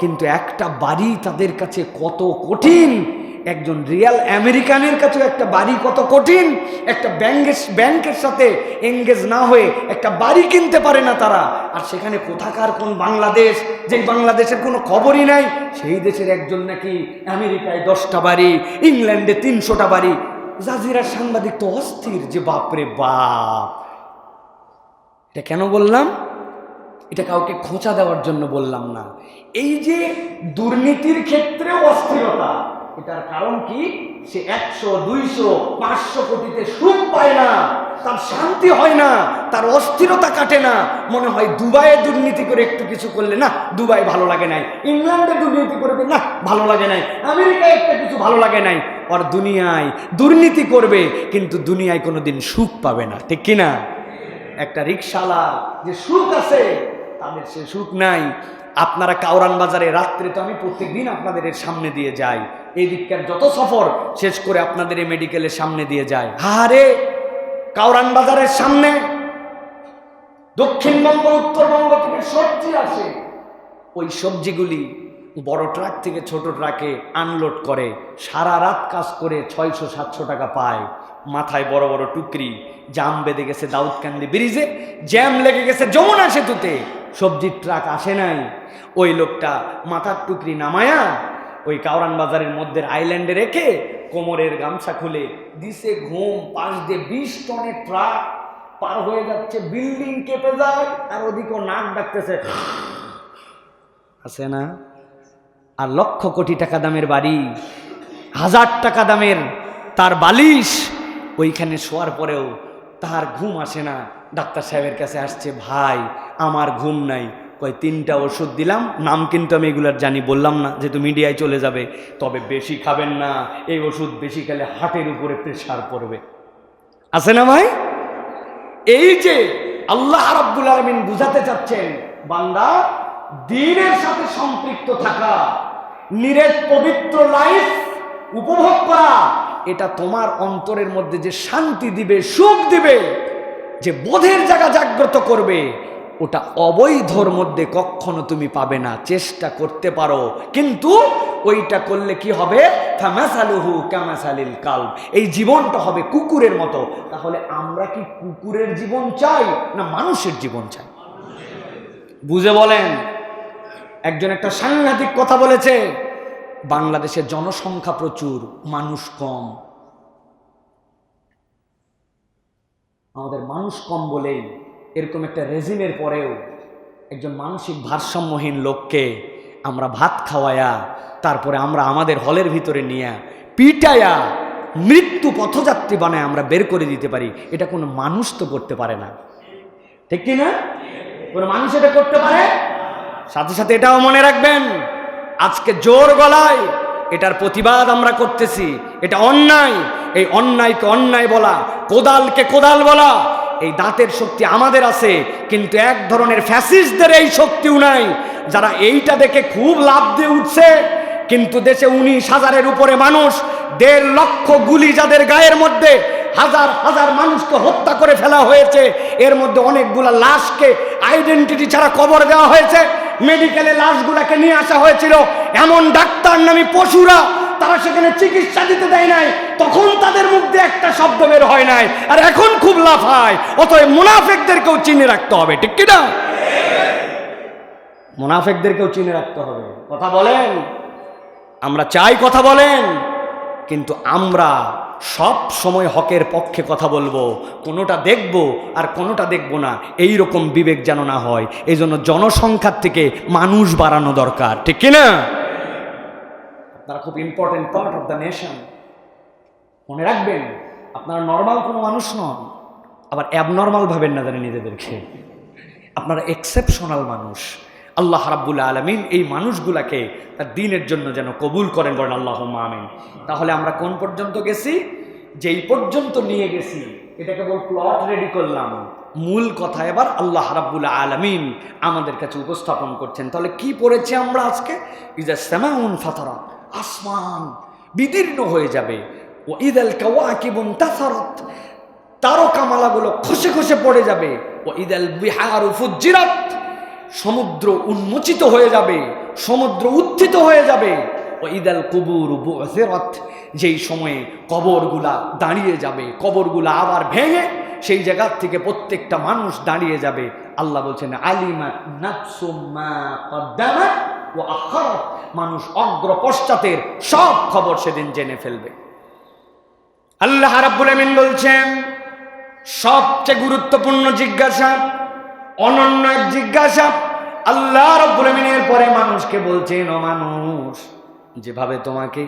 কিন্তু একটা বাড়ি তাদের কাছে কত কঠিন। একজন রিয়াল আমেরিকানের কাছেও একটা বাড়ি কত কঠিন। একটা ব্যাংকের সাথে এঙ্গেজ না হয়ে একটা বাড়ি কিনতে পারে না তারা। আর সেখানে কোথাকার কোন বাংলাদেশ, যেই বাংলাদেশের কোনো খবরই নাই, সেই দেশের একজন নাকি আমেরিকায় 10টা বাড়ি, ইংল্যান্ডে 300টা বাড়ি। জাজিরার সাংবাদিক তো অস্থির যে বাপরে বাপ। এটা কেন বললাম? এটা কাউকে খোঁচা দেওয়ার জন্য বললাম না। এই যে দুর্নীতির ক্ষেত্রে অস্থিরতা, এটার কারণ কি? সে 100, 200, 500 কোটিতে সুখ পায় না, তার শান্তি হয় না, তার অস্থিরতা কাটে না। মনে হয় দুবাইয়ে দুর্নীতি করে একটু কিছু করলে না দুবাই ভালো লাগে নাই, ইংল্যান্ডে দুর্নীতি করবে না ভালো লাগে নাই, আমেরিকায় একটা কিছু ভালো লাগে নাই। আর দুনিয়ায় দুর্নীতি করবে কিন্তু দুনিয়ায় কোনোদিন সুখ পাবে না, ঠিক কিনা? একটা রিকশাওয়ালা যে সুখ আছে তাদের সে সুখ নাই। আপনারা কাউরান বাজারে রাত্রে, তো আমি প্রত্যেকদিন আপনাদের এর সামনে দিয়ে যাই, এই দিককার যত সফর শেষ করে আপনাদের এই মেডিকেলের সামনে দিয়ে যায়। হারে কাউরান বাজারের সামনে দক্ষিণবঙ্গ উত্তরবঙ্গ থেকে সবজি আসে, ওই সবজিগুলি বড় ট্রাক থেকে ছোট ট্রাকে আনলোড করে, সারা রাত কাজ করে 600-700 টাকা পায়। মাথায় বড় বড় টুকরি, জাম বেঁধে গেছে দাউদকান্দি ব্রিজে, জ্যাম লেগে গেছে যমুনা সেতুতে, সবজির ট্রাক আসে নাই। ওই লোকটা মাথার টুকরি নামায়া ওই কাউরান বাজারের মধ্যে আইল্যান্ডে রেখে কোমরের গামছা খুলে দিছে ঘুম। পাশ দিয়ে 20 টনের ট্রাক পার হয়ে যাচ্ছে, বিল্ডিং কেঁপে যায়, আর ওদিকেও নাক ডাকতেছে, আছে না? আর লক্ষ কোটি টাকা দামের বাড়ি, 1000 টাকা দামের তার বালিশ, ওইখানে শোয়ার পরেও তার ঘুম আসে না। ডাক্তার সাহেবের কাছে আসছে, ভাই আমার ঘুম নাই। কয় 3টা ওষুধ দিলাম, নাম কিন্তু আমি এগুলার জানি, বললাম না যেহেতু মিডিয়ায় চলে যাবে, তবে বেশি খাবেন না, এই ওষুধ বেশি খেলে হার্টের উপরে প্রেসার পড়বে। আছে না ভাই? এই যে আল্লাহ রাব্বুল আলামিন বুঝাতে চাচ্ছেন, বান্দা দ্বীনের সাথে সম্পৃক্ত থাকা, নিরেট পবিত্র লাইফ উপভোগ করা, এটা তোমার অন্তরের মধ্যে যে শান্তি দিবে, সুখ দিবে, যে বোধের জায়গা জাগ্রত করবে, ওটা অবৈধর মধ্যে কখনো তুমি পাবে না। চেষ্টা করতে পারো, কিন্তু ওইটা করলে কি হবে? ফামাসালুহু কামাসালিল কালব, এই জীবনটা হবে কুকুরের মতো। তাহলে আমরা কি কুকুরের জীবন চাই না মানুষের জীবন চাই? বুঝে বলেন। একজন একটা সাংঘাতিক কথা বলেছে, বাংলাদেশের জনসংখ্যা প্রচুর, মানুষ কম। আমাদের মানুষ কম বলেই এরকম একটা রেজিমের পরেও একজন মানসিক ভারসাম্যহীন লোককে আমরা ভাত খাওয়ায়া, তারপরে আমরা আমাদের হলের ভিতরে নিয়ে পিটায়া মৃত্যু পথযাত্রী বানায় আমরা বের করে দিতে পারি। এটা কোনো মানুষ তো করতে পারে না, ঠিক কি না? কোনো মানুষ এটা করতে পারে? সাথে সাথে এটাও মনে রাখবেন, আজকে জোর গলায় এটার প্রতিবাদ আমরা করতেছি, এটা অন্যায়। এই অন্যায়কে অন্যায় বলা, কোদালকে কোদাল বলা, এই দাঁতের শক্তি আমাদের আছে, কিন্তু এক ধরনের ফ্যাসিস্টদের এই শক্তিও নাই, যারা এইটা দেখে খুব লাভ দিয়ে উঠছে। কিন্তু দেশে 19,000-এর উপরে মানুষ, 1.5 লক্ষ গুলি যাদের গায়ের মধ্যে, হাজার হাজার মানুষকে হত্যা করে ফেলা হয়েছে, এর মধ্যে অনেকগুলা লাশকে আইডেন্টিটি ছাড়া কবর দেওয়া হয়েছে। মেডিকেলে লাশগুলাকে নিয়ে আসা হয়েছিল, এমন ডাক্তার নামী পশুরা, তারা সেখানে চিকিৎসা দিতে দেয় নাই, তখন তাদের মুখ দিয়ে একটা শব্দ বের হয় নাই, আর এখন খুব লাফায়। অতএব মুনাফিকদেরকেও চিনে রাখতে হবে, ঠিক কিনা? মুনাফিকদেরকেও চিনে রাখতে হবে। কথা বলেন, আমরা চাই কথা বলেন, কিন্তু আমরা সব সময় হকের পক্ষে কথা বলবো, কোনোটা দেখব আর কোনোটা দেখব না, এই রকম বিবেক যেন না হয়। এই জন্য জনসংখ্যার থেকে মানুষ বাড়ানো দরকার, ঠিক কিনা? আপনারা খুব important part of the nation, মনে রাখবেন। আপনারা নর্মাল কোনো মানুষ নন, আবার অ্যাবনর্মাল ভাবেন না জানেন নিজেদেরকে, আপনারা এক্সেপশনাল মানুষ। আল্লাহ রাব্বুল আলামিন এই মানুষগুলাকে তার দ্বীনের জন্য যেন কবুল করেন, বলেন আল্লাহুম্মা আমিন। তাহলে আমরা কোন পর্যন্ত গেছি? যেই পর্যন্ত নিয়ে গেছি এটা কেবল প্লট রেডি করলাম, মূল কথা এবার আল্লাহ রাব্বুল আলামিন আমাদের কাছে উপস্থাপন করছেন। তাহলে কি পড়েছি আমরা আজকে? ইজা সামাউন ফাতারাত, আসমান বিদীর্ণ হয়ে যাবে। ও ইদাল কাওয়াকিবুন তাসারাত, তারকামালাগুলো খসে খসে পড়ে যাবে। ও ইদাল বিহারু ফুজ্জিরাত, সমুদ্র উন্মোচিত হয়ে যাবে, সমুদ্র উত্থিত হয়ে যাবে। ও ইদাল কুবুর বু'সিরাত, যেই সময়ে কবরগুলা দাঁড়িয়ে যাবে, কবরগুলা আবার ভেঙে সেই জায়গার থেকে প্রত্যেকটা মানুষ দাঁড়িয়ে যাবে। আল্লাহ বলছেন আলিমাত নাফসুম মা কদ্দামাত ওয়া আখারাত, মানুষ অগ্র পশ্চাতের সব খবর সেদিন জেনে ফেলবে। আল্লাহ রাব্বুল আমিন বলছেন সবচেয়ে গুরুত্বপূর্ণ জিজ্ঞাসা, অনন্য এক জিজ্ঞাসা আল্লাহ রাব্বুল আমিনের পরে মানুষকে বলছেন, ও মানুষ, যেভাবে তোমাকে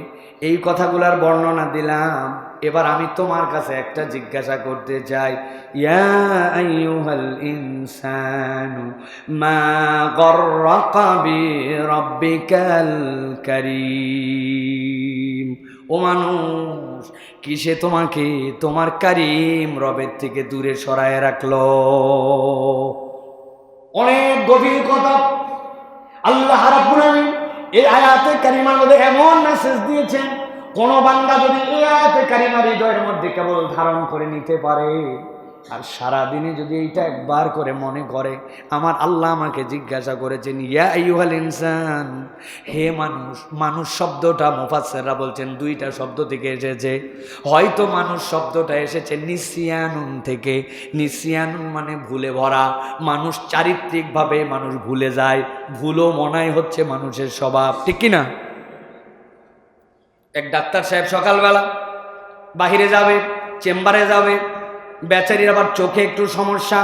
এই কথাগুলোর বর্ণনা দিলাম, এবার আমি তোমার কাছে একটা জিজ্ঞাসা করতে চাই। ইয়া আইয়ুহাল ইনসানু মা গররাকা বিরাব্বিকাল কারীম। ও মানুষ, কিসে তোমাকে তোমার কারীম রবের থেকে দূরে সরায় রাখলো? অনেক গভীর কথা। আল্লাহ রাব্বুল আমিন এই আয়াতে কারিমার মধ্যে এমন মেসেজ দিয়েছেন, কোন বান্দা যদি এই আয়াতে কারিমার হৃদয়ের মধ্যে কেবল ধারণ করে নিতে পারে আর সারাদিনে যদি এইটা একবার করে মনে করে, আমার আল্লাহ আমাকে জিজ্ঞাসা করেছেন, ইয়া আইয়ুহাল ইনসান, হে মানুষ। মানুষ শব্দটা মুফাসসিররা বলছেন দুইটা শব্দ থেকে এসেছে। হয়তো মানুষ শব্দটা এসেছে নিসিয়ানুন থেকে। নিসিয়ানুন মানে ভুলে ভরা। মানুষ চারিত্রিকভাবে মানুষ ভুলে যায়, ভুলও মনাই হচ্ছে মানুষের স্বভাব, ঠিক কিনা? এক ডাক্তার সাহেব সকালবেলা বাহিরে যাবে, চেম্বারে যাবে, বেচারির আবার চোখে একটু সমস্যা।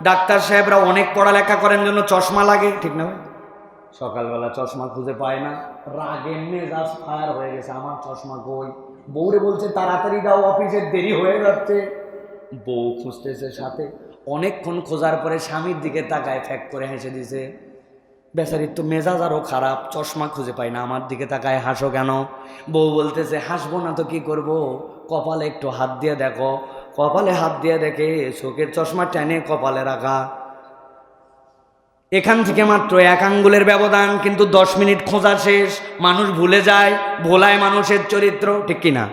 ডাক্তার সাহেবরা অনেক পড়ালেখা করেন জন্য চশমা লাগে, ঠিক না? সকালবেলা চশমা খুঁজে পায় না, রাগে মেজাজ ফায়ার হয়ে গেছে, আমার চশমা কই? বউরে বলছে তাড়াতাড়ি দাও, অফিসের দেরি হয়ে যাচ্ছে। বউ খুঁজতেছে সাথে, অনেকক্ষণ খোঁজার পরে স্বামীর দিকে তাকায় ফ্যাক করে হেসে দিছে। বেচারির তো মেজাজ আরও খারাপ, চশমা খুঁজে পাই না, আমার দিকে তাকায় হাসো কেন? বউ বলতেছে হাসবো না তো কি করব, কপালে একটু হাত দিয়ে দেখো। কপালে হাত দিয়ে দেখে চোখের চশমা টেনে কপালে রাখা। এখান থেকে মাত্র 1 আঙ্গুলের ব্যবধান, কিন্তু 10 মিনিট খোঁজা শেষ। মানুষ ভুলে যায়, ভোলায় মানুষের চরিত্র, ঠিক কিনা?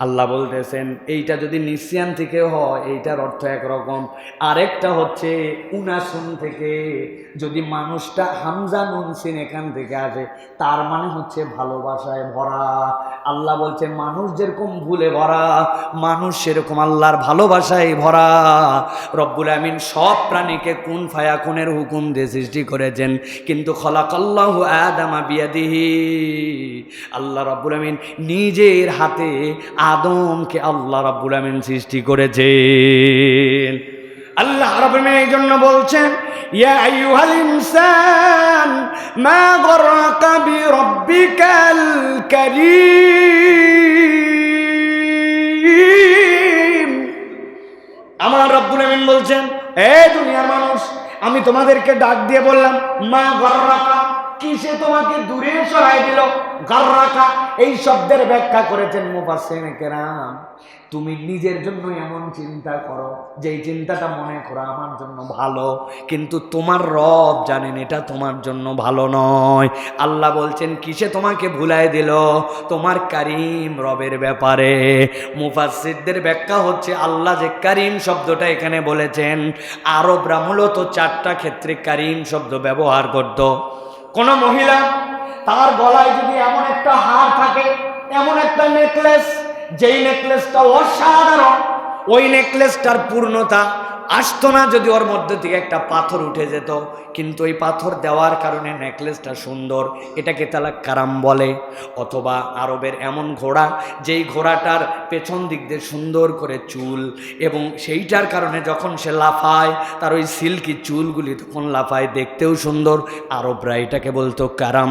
আল্লাহ বলতেছেন এইটা যদি নিসিয়ান থেকে হয় এইটার অর্থ একরকম, আরেকটা হচ্ছে উনাসুন থেকে। যদি মানুষটা হামজা নুনসিন এখান থেকে আসে, তার মানে হচ্ছে ভালোবাসায় ভরা। আল্লাহ বলছেন মানুষ যেরকম ভুলে ভরা, মানুষ সেরকম আল্লাহর ভালোবাসায় ভরা। রব্বুল আমিন সব প্রাণীকে কুন ফায়াকুনের হুকুম দিয়ে সৃষ্টি করেছেন, কিন্তু খলাকাল্লাহু আদামা বিয়াদিহি, আল্লাহ রব্বুল আমিন নিজের হাতে আদমকে আল্লাহ রাব্বুল আমিন সৃষ্টি করেছেন। আল্লাহ রাব্বুল আমিন এই জন্য বলছেন, ইয়া আইয়ুহাল ইনসান মা গররাকা বিরাব্বিকাল কারীম। আমার রাব্বুল আমিন বলছেন, হে দুনিয়ার মানুষ, আমি তোমাদেরকে ডাক দিয়ে বললাম, মা গররাকা, কিসে তোমাকে দূরে সরাই দিল? গররাকা এই শব্দের ব্যাখ্যা করেছেন মুফাসসিরিনে কেরাম, তুমি নিজের জন্য এমন চিন্তা করো যেই চিন্তাটা মনে করো আমার জন্য ভালো, কিন্তু তোমার রব জানেন এটা তোমার জন্য ভালো নয়। আল্লাহ বলছেন কিসে তোমাকে ভুলাই দিল? তোমার কারীম রবের ব্যাপারে। মুফাসসিরদের ব্যাখ্যা হচ্ছে আল্লাহ যে কারীম শব্দটা এখানে বলেছেন, আরবরা মূলত 4টা ক্ষেত্রে কারীম শব্দ ব্যবহার করত। কোন মহিলা তার গলায় যদি এমন একটা হার থাকে, এমন একটা নেকলেস, যেই নেকলেসটা অসাধারণ, ওই নেকলেসটার পূর্ণতা আসতো না যদি ওর মধ্যে থেকে একটা পাথর উঠে যেত, কিন্তু ওই পাথর দেওয়ার কারণে নেকলেসটা সুন্দর, এটাকে তালা কারাম বলে। অথবা আরবের এমন ঘোড়া, যেই ঘোড়াটার পেছন দিক দিয়ে সুন্দর করে চুল, এবং সেইটার কারণে যখন সে লাফায় তার ওই সিল্কি চুলগুলি তখন লাফায়, দেখতেও সুন্দর, আরবরা এটাকে বলতো কারাম।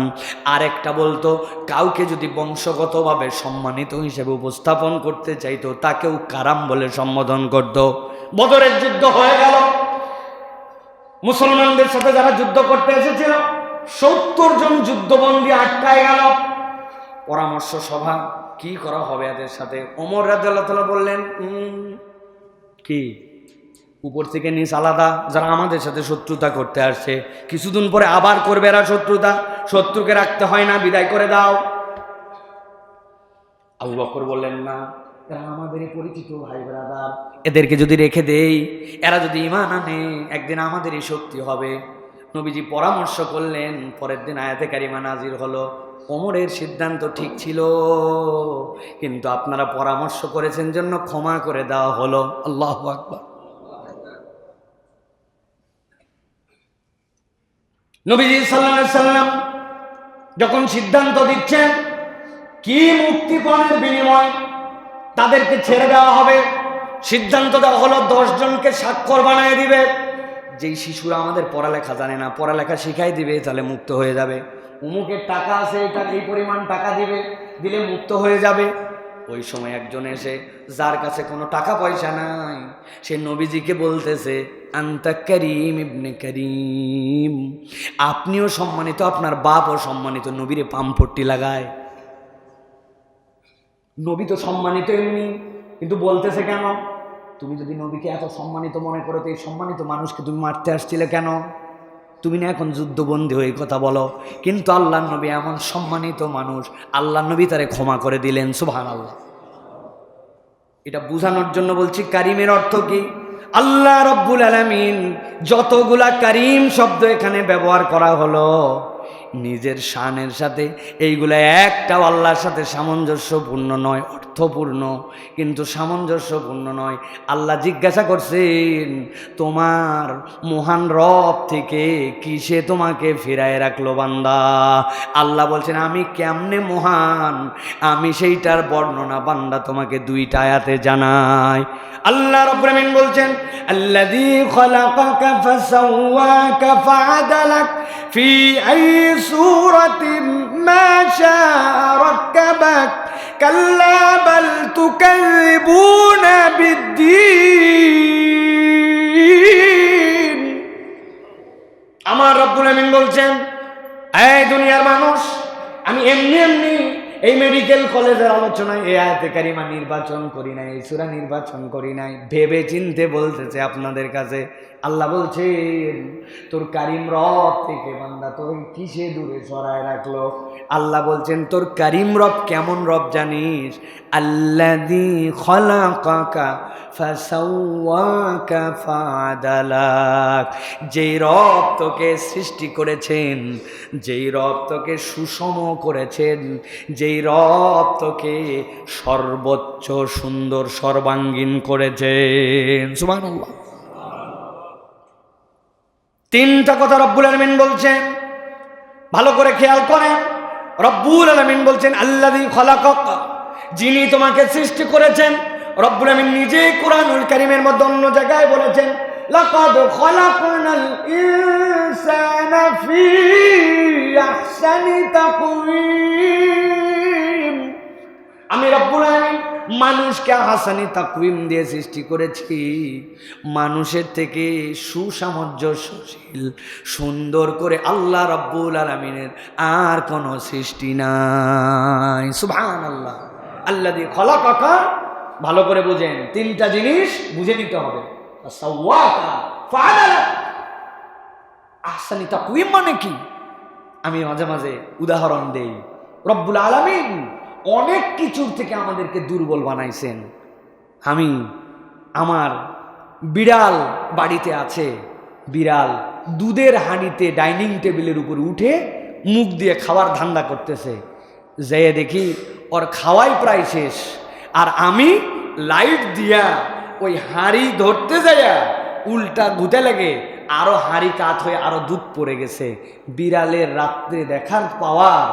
আরেকটা বলতো কাউকে যদি বংশগতভাবে সম্মানিত হিসেবে উপস্থাপন করতে চাইতো তাকেও কারাম বলে সম্বোধন করত। বদরের যুদ্ধ হয়ে গেল, মুসলমানদের সাথে যারা যুদ্ধ করতে এসেছিল 70 জন যুদ্ধবন্দী আটকায় গেল। পরামর্শ সভা, কি করা হবে এদের সাথে? ওমর রাদিয়াল্লাহু তাআলা বললেন, কি উপর থেকে নিচ আলাদা, যারা আমাদের সাথে শত্রুতা করতে আসছে কিছুদিন পরে আবার করবে এরা শত্রুতা, শত্রুকে রাখতে হয় না, বিদায় করে দাও। আবু বকর বললেন, না, এরা আমাদেরই পরিচিত ভাই ব্রাদার, এদেরকে যদি রেখে দেই, এরা যদি ঈমান আনে, একদিন আমাদেরই শক্তি হবে। নবীজি পরামর্শ করলেন, পরের দিন আয়াতে কারিমা নাজিল হলো, ওমরের সিদ্ধান্ত ঠিক ছিল, কিন্তু আপনারা পরামর্শ করেছেন জন্য ক্ষমা করে দেওয়া হলো। আল্লাহু আকবার। নবীজি সাল্লাল্লাহু আলাইহি সাল্লাম যখন সিদ্ধান্ত দিচ্ছেন কি মুক্তিপণের বিনিময় তাদেরকে ছেড়ে দেওয়া হবে, সিদ্ধান্ত দেওয়া হলো 10 জনকে স্বাক্ষর বানিয়ে দিবে। যেই শিশুরা আমাদের পড়ালেখা জানে না, পড়ালেখা শিখাই দিবে, তাহলে মুক্ত হয়ে যাবে। অমুকের টাকা আছে, এটা এই পরিমাণ টাকা দিলে মুক্ত হয়ে যাবে। ওই সময় একজন এসে, যার কাছে কোনো টাকা পয়সা নাই, সে নবীজিকে বলতেছে, আনতা করিম ইবনে করিম, আপনিও সম্মানিত, আপনার বাপও সম্মানিত। নবীরে পামপট্টি লাগায়। নবী তো সম্মানিত এমনি, কিন্তু বলতেছে কেন? তুমি যদি নবীকে এত সম্মানিত মনে করো, তো এই সম্মানিত মানুষকে তুমি মারতে আসছিলে কেন? তুমি না এখন যুদ্ধবন্দী হয়ে কথা বলো। কিন্তু আল্লাহ নবী এমন সম্মানিত মানুষ, আল্লাহ নবী তারে ক্ষমা করে দিলেন। সুবহানাল্লাহ। এটা বোঝানোর জন্য বলছি, কারিমের অর্থ কি? আল্লাহ রব্বুল আলামিন যতগুলা কারিম শব্দ এখানে ব্যবহার করা হলো, নিজের শানের সাথে এইগুলা একটাও আল্লাহর সাথে সামঞ্জস্যপূর্ণ নয়, অর্থপূর্ণ কিন্তু সামঞ্জস্যপূর্ণ নয়। আল্লাহ জিজ্ঞাসা করছেন, তোমার মহান রব থেকে কিসে তোমাকে ফিরায় রাখলো বান্দা? আল্লাহ বলছেন, আমি কেমনে মহান, আমি সেইটার বর্ণনা বান্দা তোমাকে দুইটা আয়াতে জানাই। আল্লাহ রাব্বুল আলামিন বলছেন, আল্লাযী খালাকাকা ফাসাওয়াকা ফাআদালাক ফি আই সূরাতিন মা শাআ রাক্কাবাক কাল্লা বাল তুকাযিবুনা বিদ্দীন। আমার রব্বুল আমিন বলছেন, এই দুনিয়ার মানুষ, আমি এমনি এই মেডিকেল কলেজের আলোচনায় এই আয়াতে কারিমা নির্বাচন করি নাই, এই সূরা নির্বাচন করি নাই, ভেবে চিনতে বলতেছে আপনাদের কাছে। আল্লাহ বলছেন, তোর কারিম রব থেকে বান্দা তোর কিসে দূরে সরায় রাখলো? আল্লাহ বলছেন, তোর কারিম রব কেমন রব জানিস? আল্লাযী খালাকাকা ফাসাওয়াকা ফাআদালাক, যেই রব তোকে সৃষ্টি করেছেন, যেই রব তোকে সুষম করেছেন, যেই রব তোকে সর্বোচ্চ সুন্দর সর্বাঙ্গীন করেছেন। সুবহানাল্লাহ। তিনটা কথা রব্বুল আলামিন বলছেন, ভালো করে খেয়াল করেন। রব্বুল আলামিন বলছেন, আল্লাযী খালাকাকা, যিনি তোমাকে সৃষ্টি করেছেন। রব্বুল আলামিন নিজেই কুরআনুল কারীমের মধ্যে অন্য জায়গায় বলেছেন, লাকাদ খালাকনাল ইনসানা ফি আহসানি তাকওয়িম। আমি রব্বুল আলামিন মানুষকে আহসানি তাকওয়িম দিয়ে সৃষ্টি করেছি। মানুষের থেকে সুসামঞ্জস্যশীল, সুন্দর করে আল্লাহ রব্বুল আলামিনের আর কোনো সৃষ্টি নাই। সুবহানাল্লাহ। আল্লাযী খালাকাকা, ভালো করে বুঝেন, তিনটা জিনিস বুঝে নিতে হবে। সাওয়াকা ফাআদালাক, আহসানি তাকওয়িম মানে কি? আমি মাঝে মাঝে উদাহরণ দেই। রব্বুল আলামিন অনেক কিছুর থেকে আমাদেরকে দুর্বল বানাইছেন। আমার বিড়াল বাড়িতে আছে, বিড়াল দুধের হাঁড়িতে ডাইনিং টেবিলের উপর উঠে মুখ দিয়ে খাওয়ার ধান্দা করতেছে। যেয়ে দেখি ওর খাওয়াই প্রায় শেষ, আর আমি লাইট দিয়া ওই হাঁড়ি ধরতে যাইয়া উল্টা ঘুতে লাগে, আরো হাঁড়ি কাত হয়ে আরো দুধ পড়ে গেছে। বিড়ালের রাত্রে দেখার পাওয়ার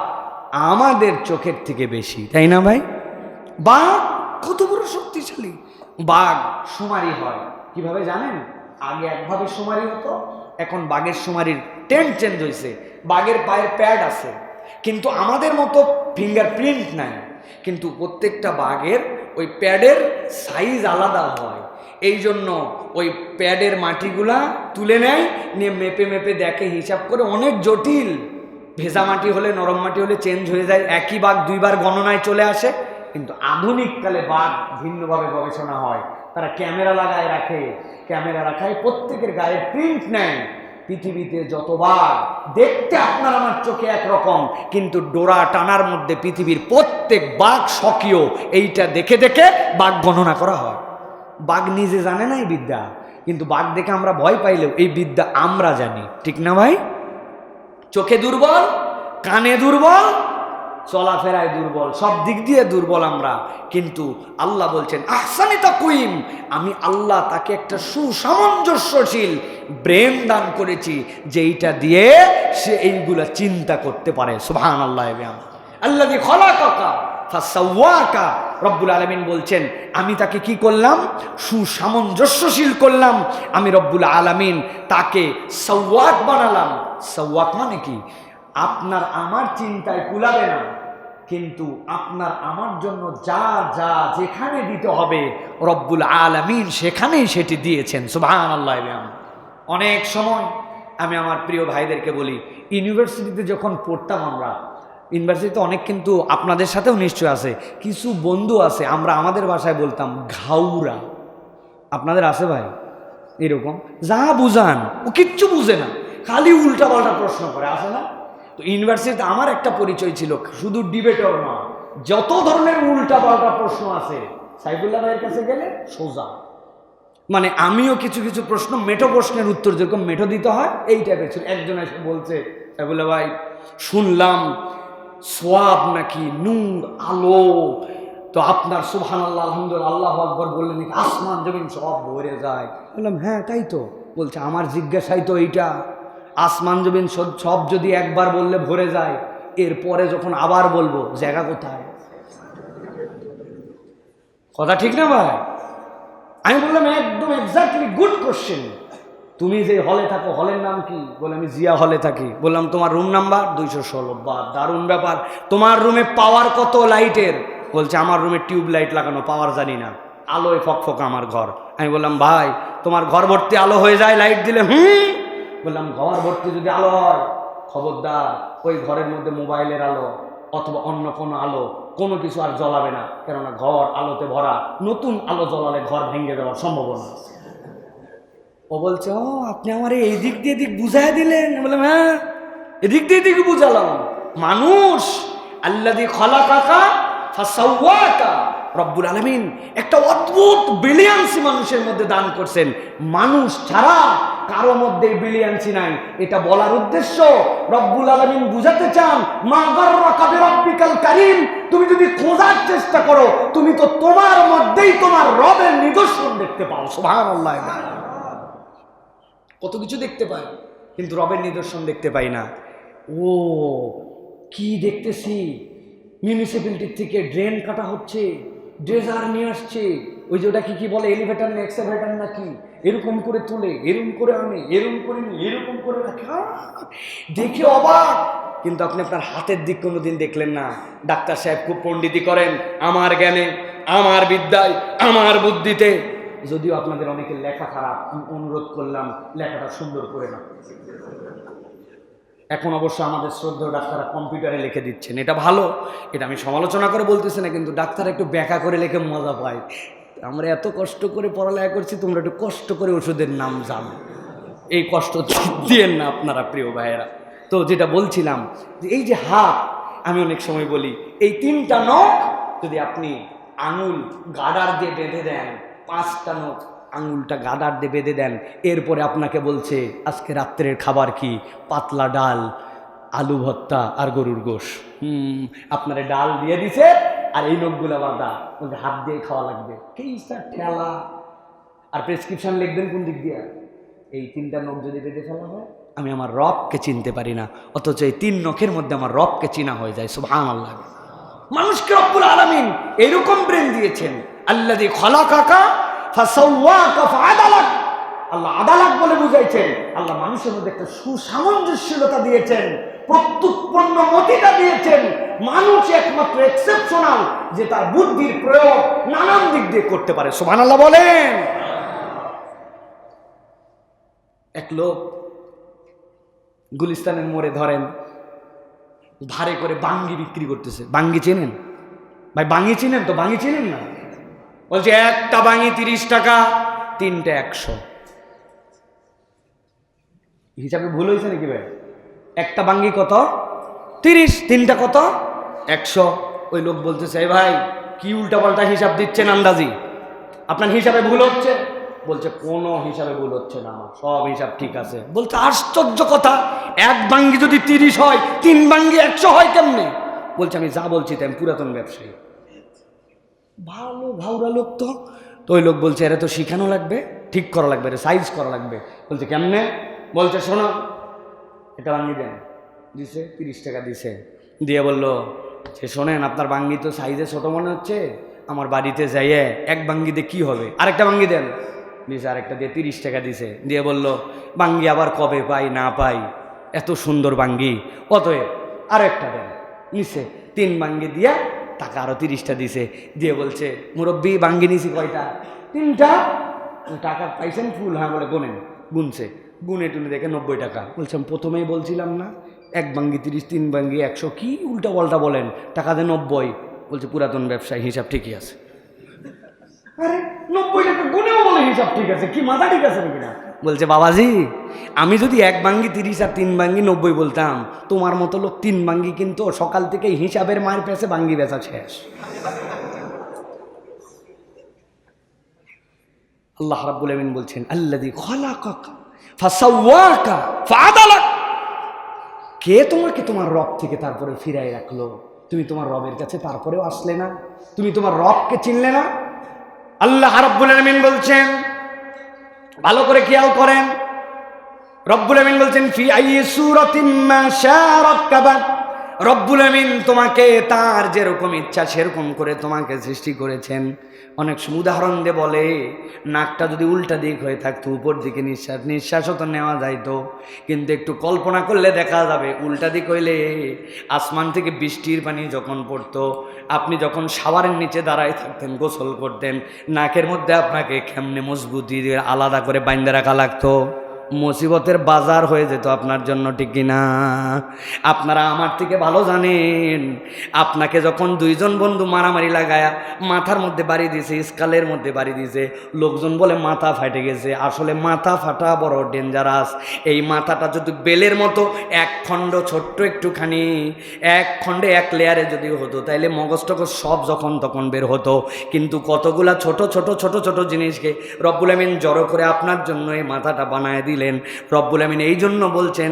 আমাদের চোখের থেকে বেশি, তাই না ভাই? বাঘ কত বড় শক্তিশালী। বাঘ শুমারি হয় কিভাবে জানেন? আগে একভাবে শুমারি হতো, এখন বাঘের শুমারির টেন্ট চেঞ্জ হয়েছে। বাঘের পায়ের প্যাড আছে, কিন্তু আমাদের মতো ফিঙ্গারপ্রিন্ট নাই। কিন্তু প্রত্যেকটা বাঘের ওই প্যাডের সাইজ আলাদা হয়। এই জন্য ওই প্যাডের মাটিগুলা তুলে নেয়, নিয়ে মেপে মেপে দেখে, হিসাব করে। অনেক জটিল। ভেজা মাটি হলে, নরম মাটি হলে চেঞ্জ হয়ে যায়। একই বাঘ দুইবার গণনায় চলে আসে। কিন্তু আধুনিককালে বাঘ ভিন্নভাবে গবেষণা হয়। তারা ক্যামেরা লাগায় রাখে, ক্যামেরা রাখায় প্রত্যেকের গায়ে প্রিন্ট নেয়। পৃথিবীতে যত বাঘ দেখতে আপনার আমার চোখে একরকম, কিন্তু ডোরা টানার মধ্যে পৃথিবীর প্রত্যেক বাঘ স্বকীয়। এইটা দেখে দেখে বাঘ গণনা করা হয়। বাঘ নিজে জানে না এই বিদ্যা, কিন্তু বাঘ দেখে আমরা ভয় পাইলেও এই বিদ্যা আমরা জানি, ঠিক না ভাই? চোখে দুর্বল, কানে দুর্বল, চলাফেরায় দুর্বল, সব দিক দিয়ে দুর্বল আমরা। কিন্তু আল্লাহ বলছেন আহসানি তাকওয়িম, আমি আল্লাহ তাকে একটা সুসামঞ্জস্যশীল ব্রেন দান করেছি, যেইটা দিয়ে সে এইগুলা চিন্তা করতে পারে। সুবহানাল্লাহ। আল্লাযী খালাকাকা ফাসাওয়াকা, রব্বুল আলামিন বলছেন আমি তাকে কি করলাম, সুসামঞ্জস্যশীল করলাম। আমি রব্বুল আলামিন তাকে সাওয়াক বানালাম। সাওয়াক মানে কি, আপনার আমার চিন্তায় কুলাবে না, কিন্তু আপনার আমার জন্য যা যা যেখানে দিতে হবে রব্বুল আলামিন সেখানেই সেটি দিয়েছেন। সুবহানাল্লাহ। অনেক সময় আমি আমার প্রিয় ভাইদেরকে বলি, ইউনিভার্সিটিতে যখন পড়তাম আমরা, ইউনিভার্সিটিতে অনেক কিন্তু আপনাদের সাথেও নিশ্চয় আছে, কিছু বন্ধু আছে আমরা আমাদের ভাষায় বলতাম ঘাউরা। আপনাদের আছে ভাই এরকম? যা বুঝান ও কিচ্ছু বুঝে না, খালি উল্টা পাল্টা প্রশ্ন করে, আছে না? তো ইউনিভার্সিটিতে আমার একটা পরিচয় ছিল, শুধু ডিবেটর না, যত ধরনের উল্টা পাল্টা প্রশ্ন আছে সাইফুল্লাহ ভাইয়ের কাছে গেলে সোজা। মানে আমিও কিছু কিছু প্রশ্ন, মেঠো প্রশ্নের উত্তর যেরকম মেঠো দিতে হয় এই টাইপের ছিল। একজন এসে বলছে, সাইফুল্লাহ ভাই শুনলাম সোয়াব নাকি নূর, আলো, তো আপনার সুবহানাল্লাহ আলহামদুলিল্লাহ আল্লাহু আকবার বললেন নাকি আসমান জমিন সব ভরে যায়। বললাম হ্যাঁ তাই তো। বলছে আমার জিজ্ঞাসাই তো এইটা, আসমান জমিন সব যদি একবার বললে ভরে যায়, এরপরে যখন আবার বলবো জায়গা কোথায়? কথা ঠিক না ভাই? আমি বললাম একদম এক্স্যাক্টলি, গুড কোশ্চেন। তুমি যে হলে থাকো হলের নাম কি? বলে আমি জিয়া হলে থাকি। বললাম তোমার রুম নাম্বার? 216। বা দারুণ ব্যাপার। তোমার রুমে পাওয়ার কত লাইটের? বলছে আমার রুমে টিউব লাইট লাগানো, পাওয়ার জানি না, আলোয় ফকফকা আমার ঘর। আমি বললাম ভাই তোমার ঘর ভর্তি আলো হয়ে যায় লাইট দিলে? বললাম ঘর ভর্তি যদি আলো হয় খবরদার ওই ঘরের মধ্যে মোবাইলের আলো অথবা অন্য কোনো আলো কোনো কিছু আর জ্বলাবে না, কেননা ঘর আলোতে ভরা, নতুন আলো জ্বলালে ঘর ভেঙে যাওয়ার সম্ভাবনা। ও বলছে ও আপনি আমার এই দিক দিয়ে দিক বুঝাই দিলেন। বললাম হ্যাঁ এদিক দিয়ে দিক বুঝালাম। মানুষ আল্লাযী খালাকাকা ফাসাওয়াকা, রব্বুল আলামিন একটা অদ্ভুত ব্রিলিয়ান্সি মানুষের মধ্যে দান করছেন। মানুষ ছাড়া কারো মধ্যে ব্রিলিয়ান্সি নাই। এটা বলার উদ্দেশ্য রব্বুল আলামিন বুঝাতে চান, মা গাররাকা বিরাব্বিকাল কারীম, তুমি যদি খোঁজার চেষ্টা করো তুমি তো তোমার মধ্যেই তোমার রবের নিদর্শন দেখতে পাও। সুবহানাল্লাহ। কত কিছু দেখতে পাই কিন্তু রবের নিদর্শন দেখতে পাই না। ও কি দেখতেছি, মিউনিসিপ্যালিটির থেকে ড্রেন কাটা হচ্ছে, ড্রেজার নিয়ে আসছে, ওই যে ওটা কি বলে এলিভেটার না এক্সেভেটার নাকি, এরকম করে তুলে এরকম করে আনে, এরকম করে নিয়ে এরকম করে রাখে, দেখে অবাক। কিন্তু আপনি আপনার হাতের দিক কোনোদিন দেখলেন না। ডাক্তার সাহেব খুব পণ্ডিতি করেন আমার জ্ঞানে, আমার বিদ্যায়, আমার বুদ্ধিতে। যদিও আপনাদের অনেকের লেখা খারাপ, আমি অনুরোধ করলাম লেখাটা সুন্দর করে না। এখন অবশ্য আমাদের শ্রদ্ধেয় ডাক্তাররা কম্পিউটারে লিখে দিচ্ছেন, এটা ভালো, এটা আমি সমালোচনা করে বলতেছি না, কিন্তু ডাক্তার একটু ব্যাখ্যা করে লিখে মজা পায়। আমরা এত কষ্ট করে পড়ালেখা করছি, তোমরা একটু কষ্ট করে ওষুধের নাম জানো, এই কষ্ট দিয়েন না আপনারা প্রিয় ভাইয়েরা। তো যেটা বলছিলাম যে এই যে হাত, আমি অনেক সময় বলি এই 3টা নখ যদি আপনি আঙুল গাডার দিয়ে বেঁধে দেন, 5টা নখ আঙুলটা গাডার দিয়ে বেঁধে দেন, এরপরে আপনাকে বলছে আজকে রাত্রের খাবার কি, পাতলা ডাল, আলু ভর্তা আর গরুর গোশ। আপনারে ডাল দিয়ে দিছে আর এই নখগুলা বাঁধা, বলছে হাত দিয়ে খাওয়া লাগবে, কেইসা ঠেলা। আর প্রেসক্রিপশন লিখবেন কোন দিক দিয়ে? এই 3টা নখ যদি বেঁধে ফেলা হয় আমি আমার রবকে চিনতে পারি না, অথচ এই 3 নখের মধ্যে আমার রবকে চিনা হয়ে যায়। সুবহানাল্লাহ। মানুষকে রব্বুল আলামিন এরকম ব্রেন দিয়েছেন, আল্লাযী খালাকাকা ফাসাওয়াকা ফাআদালাক। আল্লাহ আদালাক বলে বুঝাইছেন, আল্লাহ মানুষের মধ্যে একটা সুসামঞ্জস্যতা দিয়েছেন, প্রত্যুৎপন্ন মতিটা দিয়েছেন। মানুষ একমাত্র এক্সেপশনাল যে তার বুদ্ধির প্রয়োগ নানান দিক দিয়ে করতে পারে। সুবহানাল্লাহ বলেন। এক লোক গুলিস্তানের মোড়ে ধরেন ধারে করে বাঙ্গি বিক্রি করতেছে। বাঙ্গি চেনেন ভাই? বাঙ্গি চিনেন তো? বাঙ্গি চিনেন না? বলছে একটা বাঙ্গি 30 টাকা, 3টে 100। হিসাবে ভুল হয়েছে নাকি ভাই? একটা বাঙ্গি কত? 30, 3টা কত? 100। ওই লোক বলতেছে এই ভাই কি উল্টাপাল্টা হিসাব দিচ্ছেন, আন্দাজি আপনার হিসাবে ভুল হচ্ছে। বলছে কোনো হিসাবে ভুল হচ্ছে না, আমার সব হিসাব ঠিক আছে। বলতে আশ্চর্য কথা, এক বাঙ্গি যদি 30 হয় 3 বাঙ্গি 100 হয় কেমনে? বলছে আমি যা বলছি তাই, আমি পুরাতন ব্যবসায়ী। ভালো ভাউরা লোক তো। তো ওই লোক বলছে এরা তো শিখানো লাগবে, ঠিক করা লাগবে, এটা সাইজ করা লাগবে। বলছে কেমনে? বলছে শোনো এটা বাঙ্গি দেন। দিছে 30 টাকা দিছে, দিয়ে বললো যে শোনেন আপনার বাঙ্গি তো সাইজে ছোট মনে হচ্ছে, আমার বাড়িতে যাইয়ে এক বাঙ্গিতে কি হবে, আরেকটা বাঙ্গি দেন দিয়েছে, আরেকটা দিয়ে 30 টাকা দিছে, দিয়ে বলল বাঙ্গি আবার কবে পাই না পাই, এত সুন্দর বাঙ্গি, অতএব আরো একটা দেন। নিছে 3 বাঙ্গি দিয়া টাকা আরো 30টা দিছে, দিয়ে বলছে মুরব্বী বাঙ্গি নিছি কয়টা, 3টা। টাকা পাইছেন ফুল? হ্যাঁ বলে গোনেন। গুনছে, গুনে টুনে দেখে 90 টাকা। বলছেন প্রথমেই বলছিলাম না এক বাঙ্গি 30, 3 বাঙ্গি 100, কি উল্টা পাল্টা বলেন, টাকা দেয় 90। বলছে পুরাতন ব্যবসায়ী, হিসাব ঠিকই আছে। আরে 90 টাকা গুনেও বলে হিসাব ঠিক আছে, কি মাথা ঠিক আছে নাকি না? বলছে বাবাজি আমি যদি এক বাঙ্গি 30 আর 3 বাঙ্গি 90 বলতাম, তোমার মতো লোক 3 বাঙ্গি কিন্তু সকাল থেকে হিসাবের মায়ের পেছে বাঙ্গি বেচা শেষ। আল্লাহ রাব্বুল আমিন বলছেন আল্লাযী খালাকাকা ফাসাওয়াকা ফাআদালাক, কে তোমাকে তোমার রব থেকে তারপরে ফিরাই রাখলো? তুমি তোমার রবের কাছে তারপরেও আসলে না, তুমি তোমার রবকে চিনলে না। আল্লাহ রাব্বুল আমিন বলছেন, ভালো করে খেয়াল করেন, রব্বুল আমিন বলছেন ফি আইয়ি সূরাতিন মা শাআ রাক্কাবাক, রব্বুল আমিন তোমাকে তার যেরকম ইচ্ছা সেরকম করে তোমাকে সৃষ্টি করেছেন। অনেক উদাহরণ দিয়ে বলে নাকটা যদি উল্টা দিক হয়ে থাকতো উপর দিকে নিঃশ্বাসও তো নেওয়া যাইতো, কিন্তু একটু কল্পনা করলে দেখা যাবে উল্টা দিক হইলে আসমান থেকে বৃষ্টির পানি যখন পড়তো, আপনি যখন শাওয়ারের নিচে দাঁড়ায় থাকতেন গোসল করতেন, নাকের মধ্যে আপনাকে কেমনে মজবুতি দিয়ে আলাদা করে বাইন্ধে রাখা লাগতো, মুসিবতের বাজার হয়ে যেত আপনার জন্য, ঠিক কিনা? আপনারা আমার থেকে ভালো জানেন, আপনাকে যখন 2 জন বন্ধু মারামারি লাগায়া মাথার মধ্যে বাড়ি দিয়েছে, স্কালের মধ্যে বাড়ি দিয়েছে, লোকজন বলে মাথা ফাটে গেছে, আসলে মাথা ফাটা বড় ডেঞ্জারাস। এই মাথাটা যদি বেলের মতো এক খণ্ড ছোট্ট একটুখানি, এক খণ্ডে 1 লেয়ারে যদি হতো তাইলে মগজ টগজ সব যখন তখন বের হতো, কিন্তু কতগুলা ছোট ছোট ছোট ছোট জিনিসকে রব্বুল আমিন জড়ো করে আপনার জন্য এই মাথাটা বানায় দিলেন। রব্বুল আমিন এই জন্য বলছেন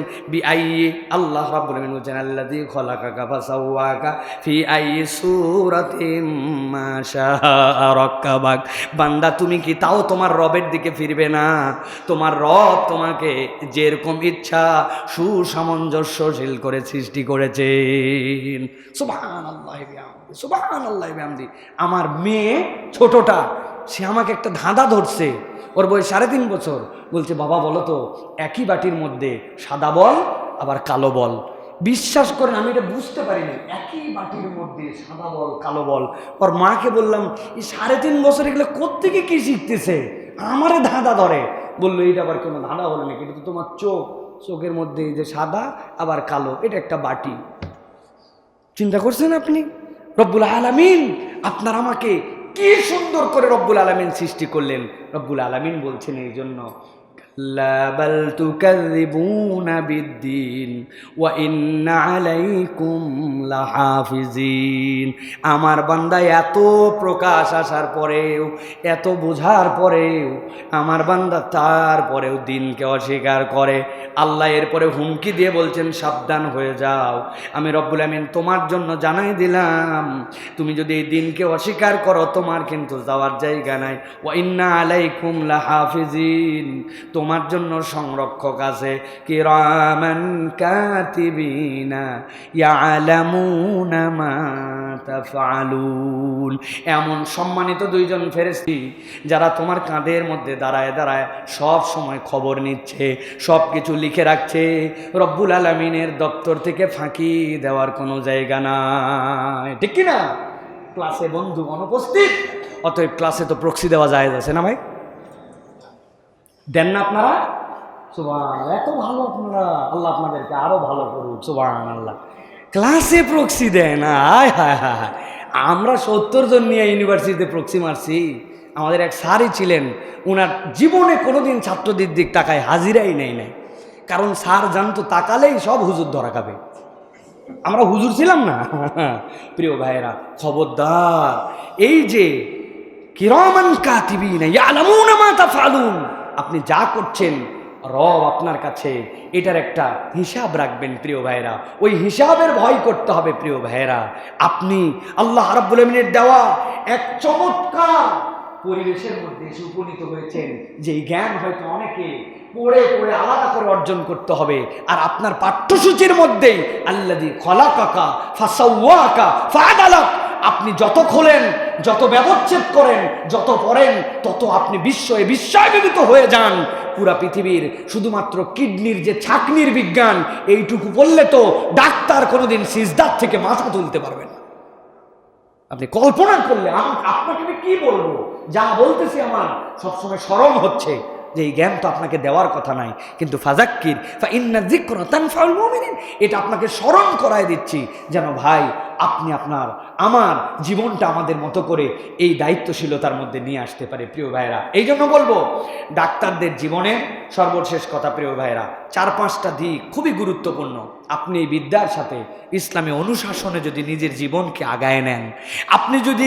আল্লাহ রাব্বুল আমিন বলছেন আল্লাযী খালাকাকা ফাসাওয়াকা ফি আইয়ি সূরাতিন মা শাআ রাক্কাবাক। বান্দা তুমি কি তাও তোমার রবের দিকে ফিরবে না? তোমার রব তোমাকে যেরকম ইচ্ছা সুসামঞ্জস্যশীল করে সৃষ্টি করেছেন। সুবহানাল্লাহি বিহামদি, সুবহানাল্লাহি বিহামদি। আমার মেয়ে ছোটটা, সে আমাকে একটা ধাঁধা ধরছে, ওর বয়স 3.5 বছর। বলছে বাবা বলো তো, একই বাটির মধ্যে সাদা বল আবার কালো বল। বিশ্বাস করেন আমি এটা বুঝতে পারিনি, একই বাটির মধ্যে সাদা বল কালো বল। ওর মাকে বললাম এই 3.5 বছর এগুলো কোত্থেকে কি শিখতেছে, আমারে ধাঁধা ধরে। বললো এটা আবার কোনো ধাঁধা হলো নাকি, এটা তো তোমার চোখ, চোখের মধ্যে এই যে সাদা আবার কালো, এটা একটা বাটি। চিন্তা করছেন আপনি? রব্বুল আলামিন আপনার আমাকে কি সুন্দর করে রব্বুল আলামিন সৃষ্টি করলেন। রব্বুল আলামিন বলছেন এই জন্য কাল্লা বাল তুকাযযিবুনা বিদ্দীন ওয়া ইন্না আলাইকুম লাহাফিজিন। আমার বান্দা এত প্রকাশ আসার পরেও, এত বোঝার পরেও আমার বান্দা তারপরেও দিনকে অস্বীকার করে। আল্লাহ এরপরে হুমকি দিয়ে বলছেন সাবধান হয়ে যাও, আমি রব্বুল আমিন তোমার জন্য জানাই দিলাম তুমি যদি এই দিনকে অস্বীকার করো তোমার কিন্তু যাওয়ার জায়গা নাই। ওয়া ইন্না আলাইকুম লাহাফিজিন, তোমার জন্য সংরক্ষক আছে, কিরামান কাতিবিনা ইয়ালামুনা মা তাফআলুন। এমন সম্মানিত 2 জন ফেরেশতা যারা তোমার কাঁধের মধ্যে দাঁড়ায় দাঁড়ায় সব সময় খবর নিচ্ছে, সব কিছু লিখে রাখছে। রব্বুল আলামিনের দপ্তর থেকে ফাঁকি দেওয়ার কোনো জায়গা নাই, ঠিক কি না? ক্লাসে বন্ধু অনুপস্থিত, অতএব ক্লাসে তো প্রক্সি দেওয়া যায় আছে না ভাই? দেন না আপনারা? সুবহানাল্লাহ, এত ভালো আপনারা, আল্লাহ আপনাদেরকে আরো ভালো করুক। সুবহানাল্লাহ, ক্লাসে প্রক্সি দেয় না? হায় হায় হায়, আমরা 70 জন নিয়ে ইউনিভার্সিটিতে প্রক্সি মারছি। আমাদের এক স্যারই ছিলেন, ওনার জীবনে কোনোদিন ছাত্রদের দিক তাকায় হাজিরাই নেই নাই, কারণ স্যার জানতো তাকালেই সব হুজুর ধরা খাবে। আমরা হুজুর ছিলাম না। প্রিয় ভাইয়েরা খবরদার, এই যে কিরামান কাতিবিনা ইয়ালামুনা মা তাফআলুন, আপনি যা করছেন রব আপনার কাছে এটার একটা হিসাব রাখবেন প্রিয় ভাইয়েরা, ওই হিসাবের ভয় করতে হবে প্রিয় ভাইয়েরা। আপনি আল্লাহ রাব্বুল আমিনের দেওয়া এক চমৎকার পরিবেশের মধ্যে এসে উপনীত হয়েছেন, যেই জ্ঞান হয়তো অনেকে পড়ে পড়ে আলাদা করে অর্জন করতে হবে। আর আপনার পাঠ্যসূচির মধ্যেই আল্লাযী খালাকাকা ফাসাওয়াকা ফাআদালাক, আপনি যত খোলেন, যত ব্যবচ্ছেদ করেন, যত পড়েন, তত আপনি বিস্ময়বিভূত হয়ে যান। পুরা পৃথিবীর শুধুমাত্র কিডনির যে ছাকনির বিজ্ঞান, এইটুকু বললে তো ডাক্তার কোনোদিন সিজদার থেকে মাথা তুলতে পারবেন না। আপনি কল্পনা করলে আপনাকে আমি কি বলবো? যা বলতেছি আমার সবসময় স্মরণ হচ্ছে যে এই জ্ঞান তো আপনাকে দেওয়ার কথা নাই, কিন্তু ফাযাক্কির ফাইন্না যিকরা তানফাউল মুমিনিন, এটা আপনাকে স্মরণ করায় দিচ্ছি যেন ভাই আপনি আমার জীবনটা আমাদের মতো করে এই দায়িত্বশীলতার মধ্যে নিয়ে আসতে পারে। প্রিয় ভাইরা, এই জন্য বলবো ডাক্তারদের জীবনের সর্বশেষ কথা প্রিয় ভাইরা, 4-5টা দিক খুবই গুরুত্বপূর্ণ। আপনি এই বিদ্যার সাথে ইসলামী অনুশাসনে যদি নিজের জীবনকে আগায় নেন, আপনি যদি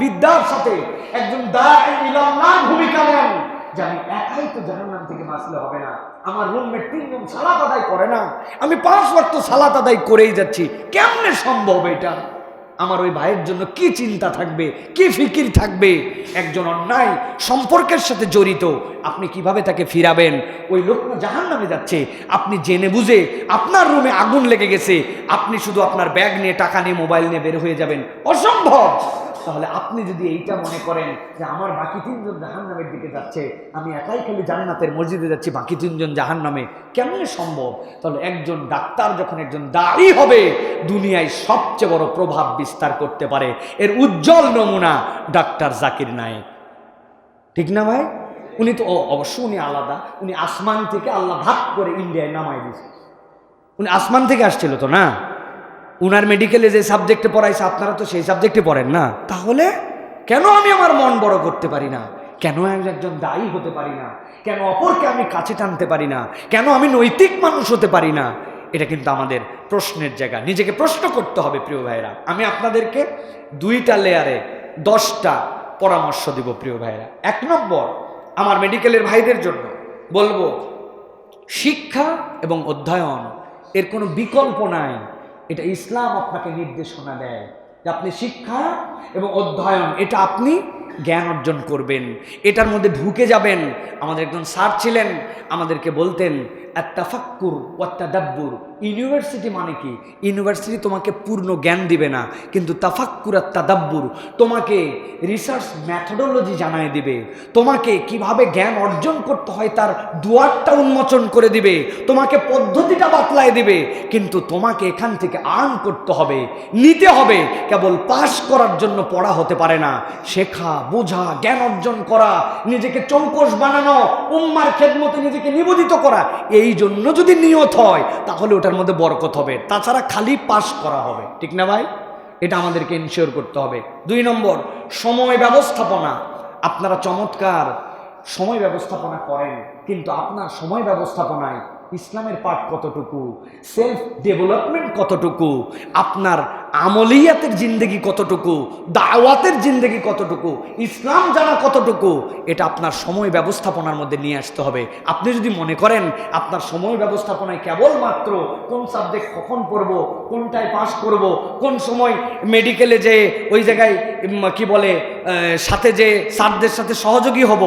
বিদ্যার সাথে একজন দাঈ ইলাল্লাহর ভূমিকা নেন, যে আমি একাই তো জাহান্নাম থেকে বাঁচলে হবে না, আমার রুমমেট 3 জন সালাত আদায় করে না, আমি 5 ওয়াক্ত সালাত আদায় করেই যাচ্ছি, কেমনে সম্ভব এটা? আমার ওই ভাইয়ের জন্য কি চিন্তা থাকবে, কি ফিকির থাকবে? একজন অন্যায় সম্পর্কের সাথে জড়িত, আপনি কিভাবে তাকে ফিরাবেন? ওই লোক জাহান্নামে যাচ্ছে, আপনি জেনে বুঝে আপনার রুমে আগুন লেগে গেছে, আপনি শুধু আপনার ব্যাগ নিয়ে, টাকা নিয়ে, মোবাইল নিয়ে বের হয়ে যাবেন, অসম্ভব। তাহলে আপনি যদি এইটা মনে করেন যে আমার বাকি 3 জন জাহান্নামের দিকে যাচ্ছে, আমি একাই খালি জান্নাতের মসজিদে যাচ্ছি, বাকি 3 জন জাহান্নামে, কেমনে সম্ভব? তাহলে একজন ডাক্তার যখন একজন দাঈ হবে, দুনিয়ায় সবচেয়ে বড় প্রভাব বিস্তার করতে পারে, এর উজ্জ্বল নমুনা ডাক্তার জাকির নায়েক। ঠিক না ভাই? উনি তো অবশ্য উনি আলাদা, উনি আসমান থেকে আল্লাহ ভাগ করে ইন্ডিয়ায় নামাই দিয়েছে। উনি আসমান থেকে আসছিল তো না? উনার মেডিকেলে যে সাবজেক্টে পড়াইছে আপনারা তো সেই সাবজেক্টে পড়েন না, তাহলে কেন আমি আমার মন বড় করতে পারি না? কেন আমি একজন দায়ী হতে পারি না? কেন অপরকে আমি কাছে টানতে পারি না? কেন আমি নৈতিক মানুষ হতে পারি না? এটা কিন্তু আমাদের প্রশ্নের জায়গা, নিজেকে প্রশ্ন করতে হবে। প্রিয় ভাইরা, আমি আপনাদেরকে 2টা লেয়ারে 10টা পরামর্শ দিব। প্রিয় ভাইরা, 1 নম্বর, আমার মেডিকেলের ভাইদের জন্য বলবো, শিক্ষা এবং অধ্যয়ন এর কোনো বিকল্প নাই। এটা ইসলাম আপনাকে নির্দেশনা দেয় যে আপনি শিক্ষা এবং অধ্যয়ন, এটা আপনি জ্ঞান অর্জন করবেন, এটার মধ্যে ঢুকে যাবেন। আমাদের একজন স্যার ছিলেন, আমাদেরকে বলতেন আত-তাফাক্কুর ওয়াত তাদাব্বুর। ইউনিভার্সিটি মানে কি? ইউনিভার্সিটি তোমাকে পূর্ণ জ্ঞান দিবে না, কিন্তু তাফাক্কুর আর তাদাব্বুর তোমাকে রিসার্চ মেথোডোলজি জানায় দিবে, তোমাকে কিভাবে জ্ঞান অর্জন করতে হয় তার দুয়ারটা উন্মোচন করে দিবে, তোমাকে পদ্ধতিটা বাতলায় দিবে। কিন্তু তোমাকে এখান থেকে আর্ন করতে হবে, নিতে হবে। কেবল পাস করার জন্য পড়া হতে পারে না। শেখা, বোঝা, জ্ঞান অর্জন করা, নিজেকে চৌকস বানানো, উম্মার খেদমতে নিজেকে নিবেদিত করা, এই জন্য যদি নিয়ত হয় তাহলে ওটার মধ্যে বরকত হবে। তাছাড়া খালি পাস করা হবে। ঠিক না ভাই? এটা আমাদেরকে ইনশিওর করতে হবে। 2 নম্বর, সময় ব্যবস্থাপনা। আপনারা চমৎকার সময় ব্যবস্থাপনা করেন, কিন্তু আপনার সময় ব্যবস্থাপনায় ইসলামের পাঠ কতটুকু, সেলফ ডেভেলপমেন্ট কতটুকু, আপনার আমলিয়াতের জিন্দেগি কতটুকু, দাওয়াতের জিন্দেগি কতটুকু, ইসলাম জানা কতটুকু, এটা আপনার সময় ব্যবস্থাপনার মধ্যে নিয়ে আসতে হবে। আপনি যদি মনে করেন আপনার সময় ব্যবস্থাপনায় কেবলমাত্র কোন সাবজেক্ট কখন পড়ব, কোনটায় পাস করব, কোন সময় মেডিকেলে যে ওই জায়গায় কি বলে সাথে যে স্যারদের সাথে সহযোগী হব,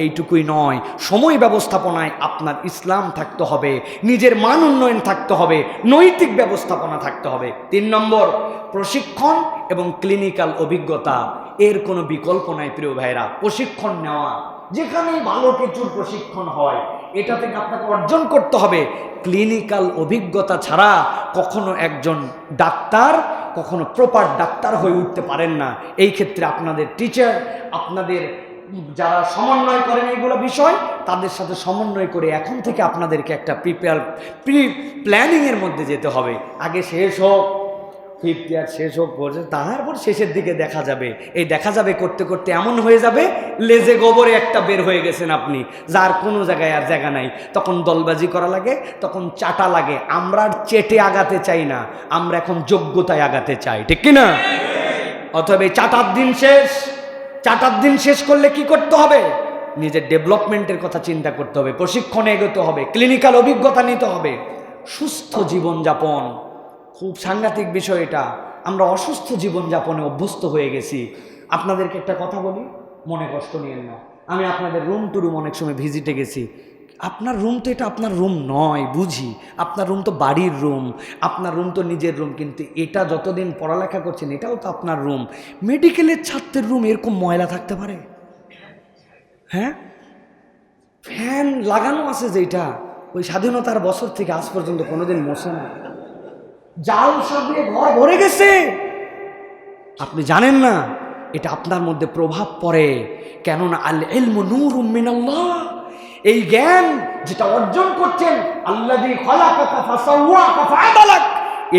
এইটুকুই নয়। সময় ব্যবস্থাপনায় আপনার ইসলাম থাকতে হবে, নিজের মান উন্নয়ন থাকতে হবে, নৈতিক ব্যবস্থাপনা থাকতে হবে। 3 নম্বর, প্রশিক্ষণ এবং ক্লিনিক্যাল অভিজ্ঞতা, এর কোনো বিকল্প নাই। প্রিয় ভাইরা, প্রশিক্ষণ নেওয়া, যেখানেই ভালো কিছুর প্রশিক্ষণ হয়, এটা থেকে আপনাকে অর্জন করতে হবে। ক্লিনিক্যাল অভিজ্ঞতা ছাড়া কখনো একজন ডাক্তার কখনো প্রপার ডাক্তার হয়ে উঠতে পারেন না। এই ক্ষেত্রে আপনাদের টিচার, আপনাদের যারা সমন্বয় করেন এইগুলো বিষয়, তাদের সাথে সমন্বয় করে এখন থেকে আপনাদেরকে একটা প্ল্যানিংয়ের মধ্যে যেতে হবে। আগে শেষ হোক, 5th ইয়ার শেষ হোক, তারপর শেষের দিকে দেখা যাবে। এই দেখা যাবে করতে করতে এমন হয়ে যাবে লেজে গোবরে একটা বের হয়ে গেছেন আপনি, যার কোনো জায়গায় আর জায়গা নাই। তখন দলবাজি করা লাগে, তখন চাটা লাগে। আমরা আর চেটে আগাতে চাই না, আমরা এখন যোগ্যতায় আগাতে চাই। ঠিক কিনা? অথবা এই চাটার দিন শেষ। চাটার দিন শেষ করলে কি করতে হবে? নিজের ডেভেলপমেন্টের কথা চিন্তা করতে হবে, প্রশিক্ষণে এগোতে হবে, ক্লিনিক্যাল অভিজ্ঞতা নিতে হবে। সুস্থ জীবনযাপন খুব সাংঘাতিক বিষয় এটা। আমরা অসুস্থ জীবনযাপনে অভ্যস্ত হয়ে গেছি। আপনাদেরকে একটা কথা বলি, মনে কষ্ট নিয়েন না। আমি আপনাদের রুম টু রুম অনেক সময় ভিজিটে গেছি, আপনার রুম তো এটা আপনার রুম নয়, বুঝি আপনার রুম তো বাড়ির রুম, আপনার রুম তো নিজের রুম, কিন্তু এটা যতদিন পড়ালেখা করছেন এটাও তো আপনার রুম। মেডিকেলের ছাত্রের রুম এরকম ময়লা থাকতে পারে? হ্যাঁ, ফ্যান লাগানো আছে যেটা ওই স্বাধীনতার বছর থেকে আজ পর্যন্ত কোনোদিন মশে না, জাল সাবলে ঘর ভরে গেছে। আপনি জানেন না এটা আপনার মধ্যে প্রভাব পড়ে, কেননা আল ইলমু নূরুম মিনাল্লাহ, এই জ্ঞান যেটা অর্জন করছেন, আল্লাযী খালাকাকা ফাসাওয়াকা ফাআদালাক,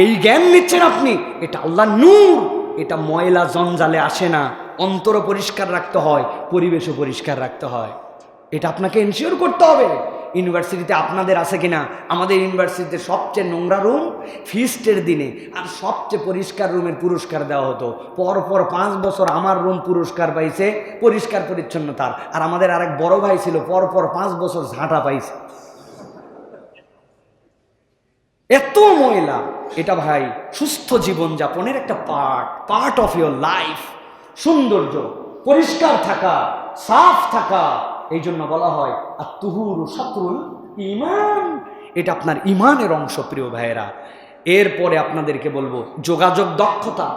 এই জ্ঞান নিচ্ছেন আপনি, এটা আল্লাহর নূর। এটা ময়লা জঞ্জালে আসে না, অন্তরও পরিষ্কার রাখতে হয়, পরিবেশও পরিষ্কার রাখতে হয়। এটা আপনাকে এনশিওর করতে হবে। ইউনিভার্সিটিতে আপনাদের আছে কিনা? আমাদের ইউনিভার্সিটিতে সবচেয়ে নোংরা রুম ফিস্টের দিনে, আর সবচেয়ে পরিষ্কার রুমের পুরস্কার দেওয়া হতো। পরপর 5 বছর আমার রুম পুরস্কার পাইছে পরিষ্কার পরিচ্ছন্নতার, আর আমাদের আরেক বড় ভাই ছিল পরপর 5 বছর ঝাঁটা পাইছে। এত ময়লা, এটা ভাই সুস্থ জীবনযাপনের একটা পার্ট অফ ইয়োর লাইফ। সৌন্দর্য, পরিষ্কার থাকা, সাফ থাকা, এই জন্য বলা হয় আত-তুহুরু শাতরুল ঈমান, এটা আপনার ঈমানের অংশ প্রিয় ভাইয়েরা। এরপরে আপনাদেরকে বলবো যোগাযোগ দক্ষতা।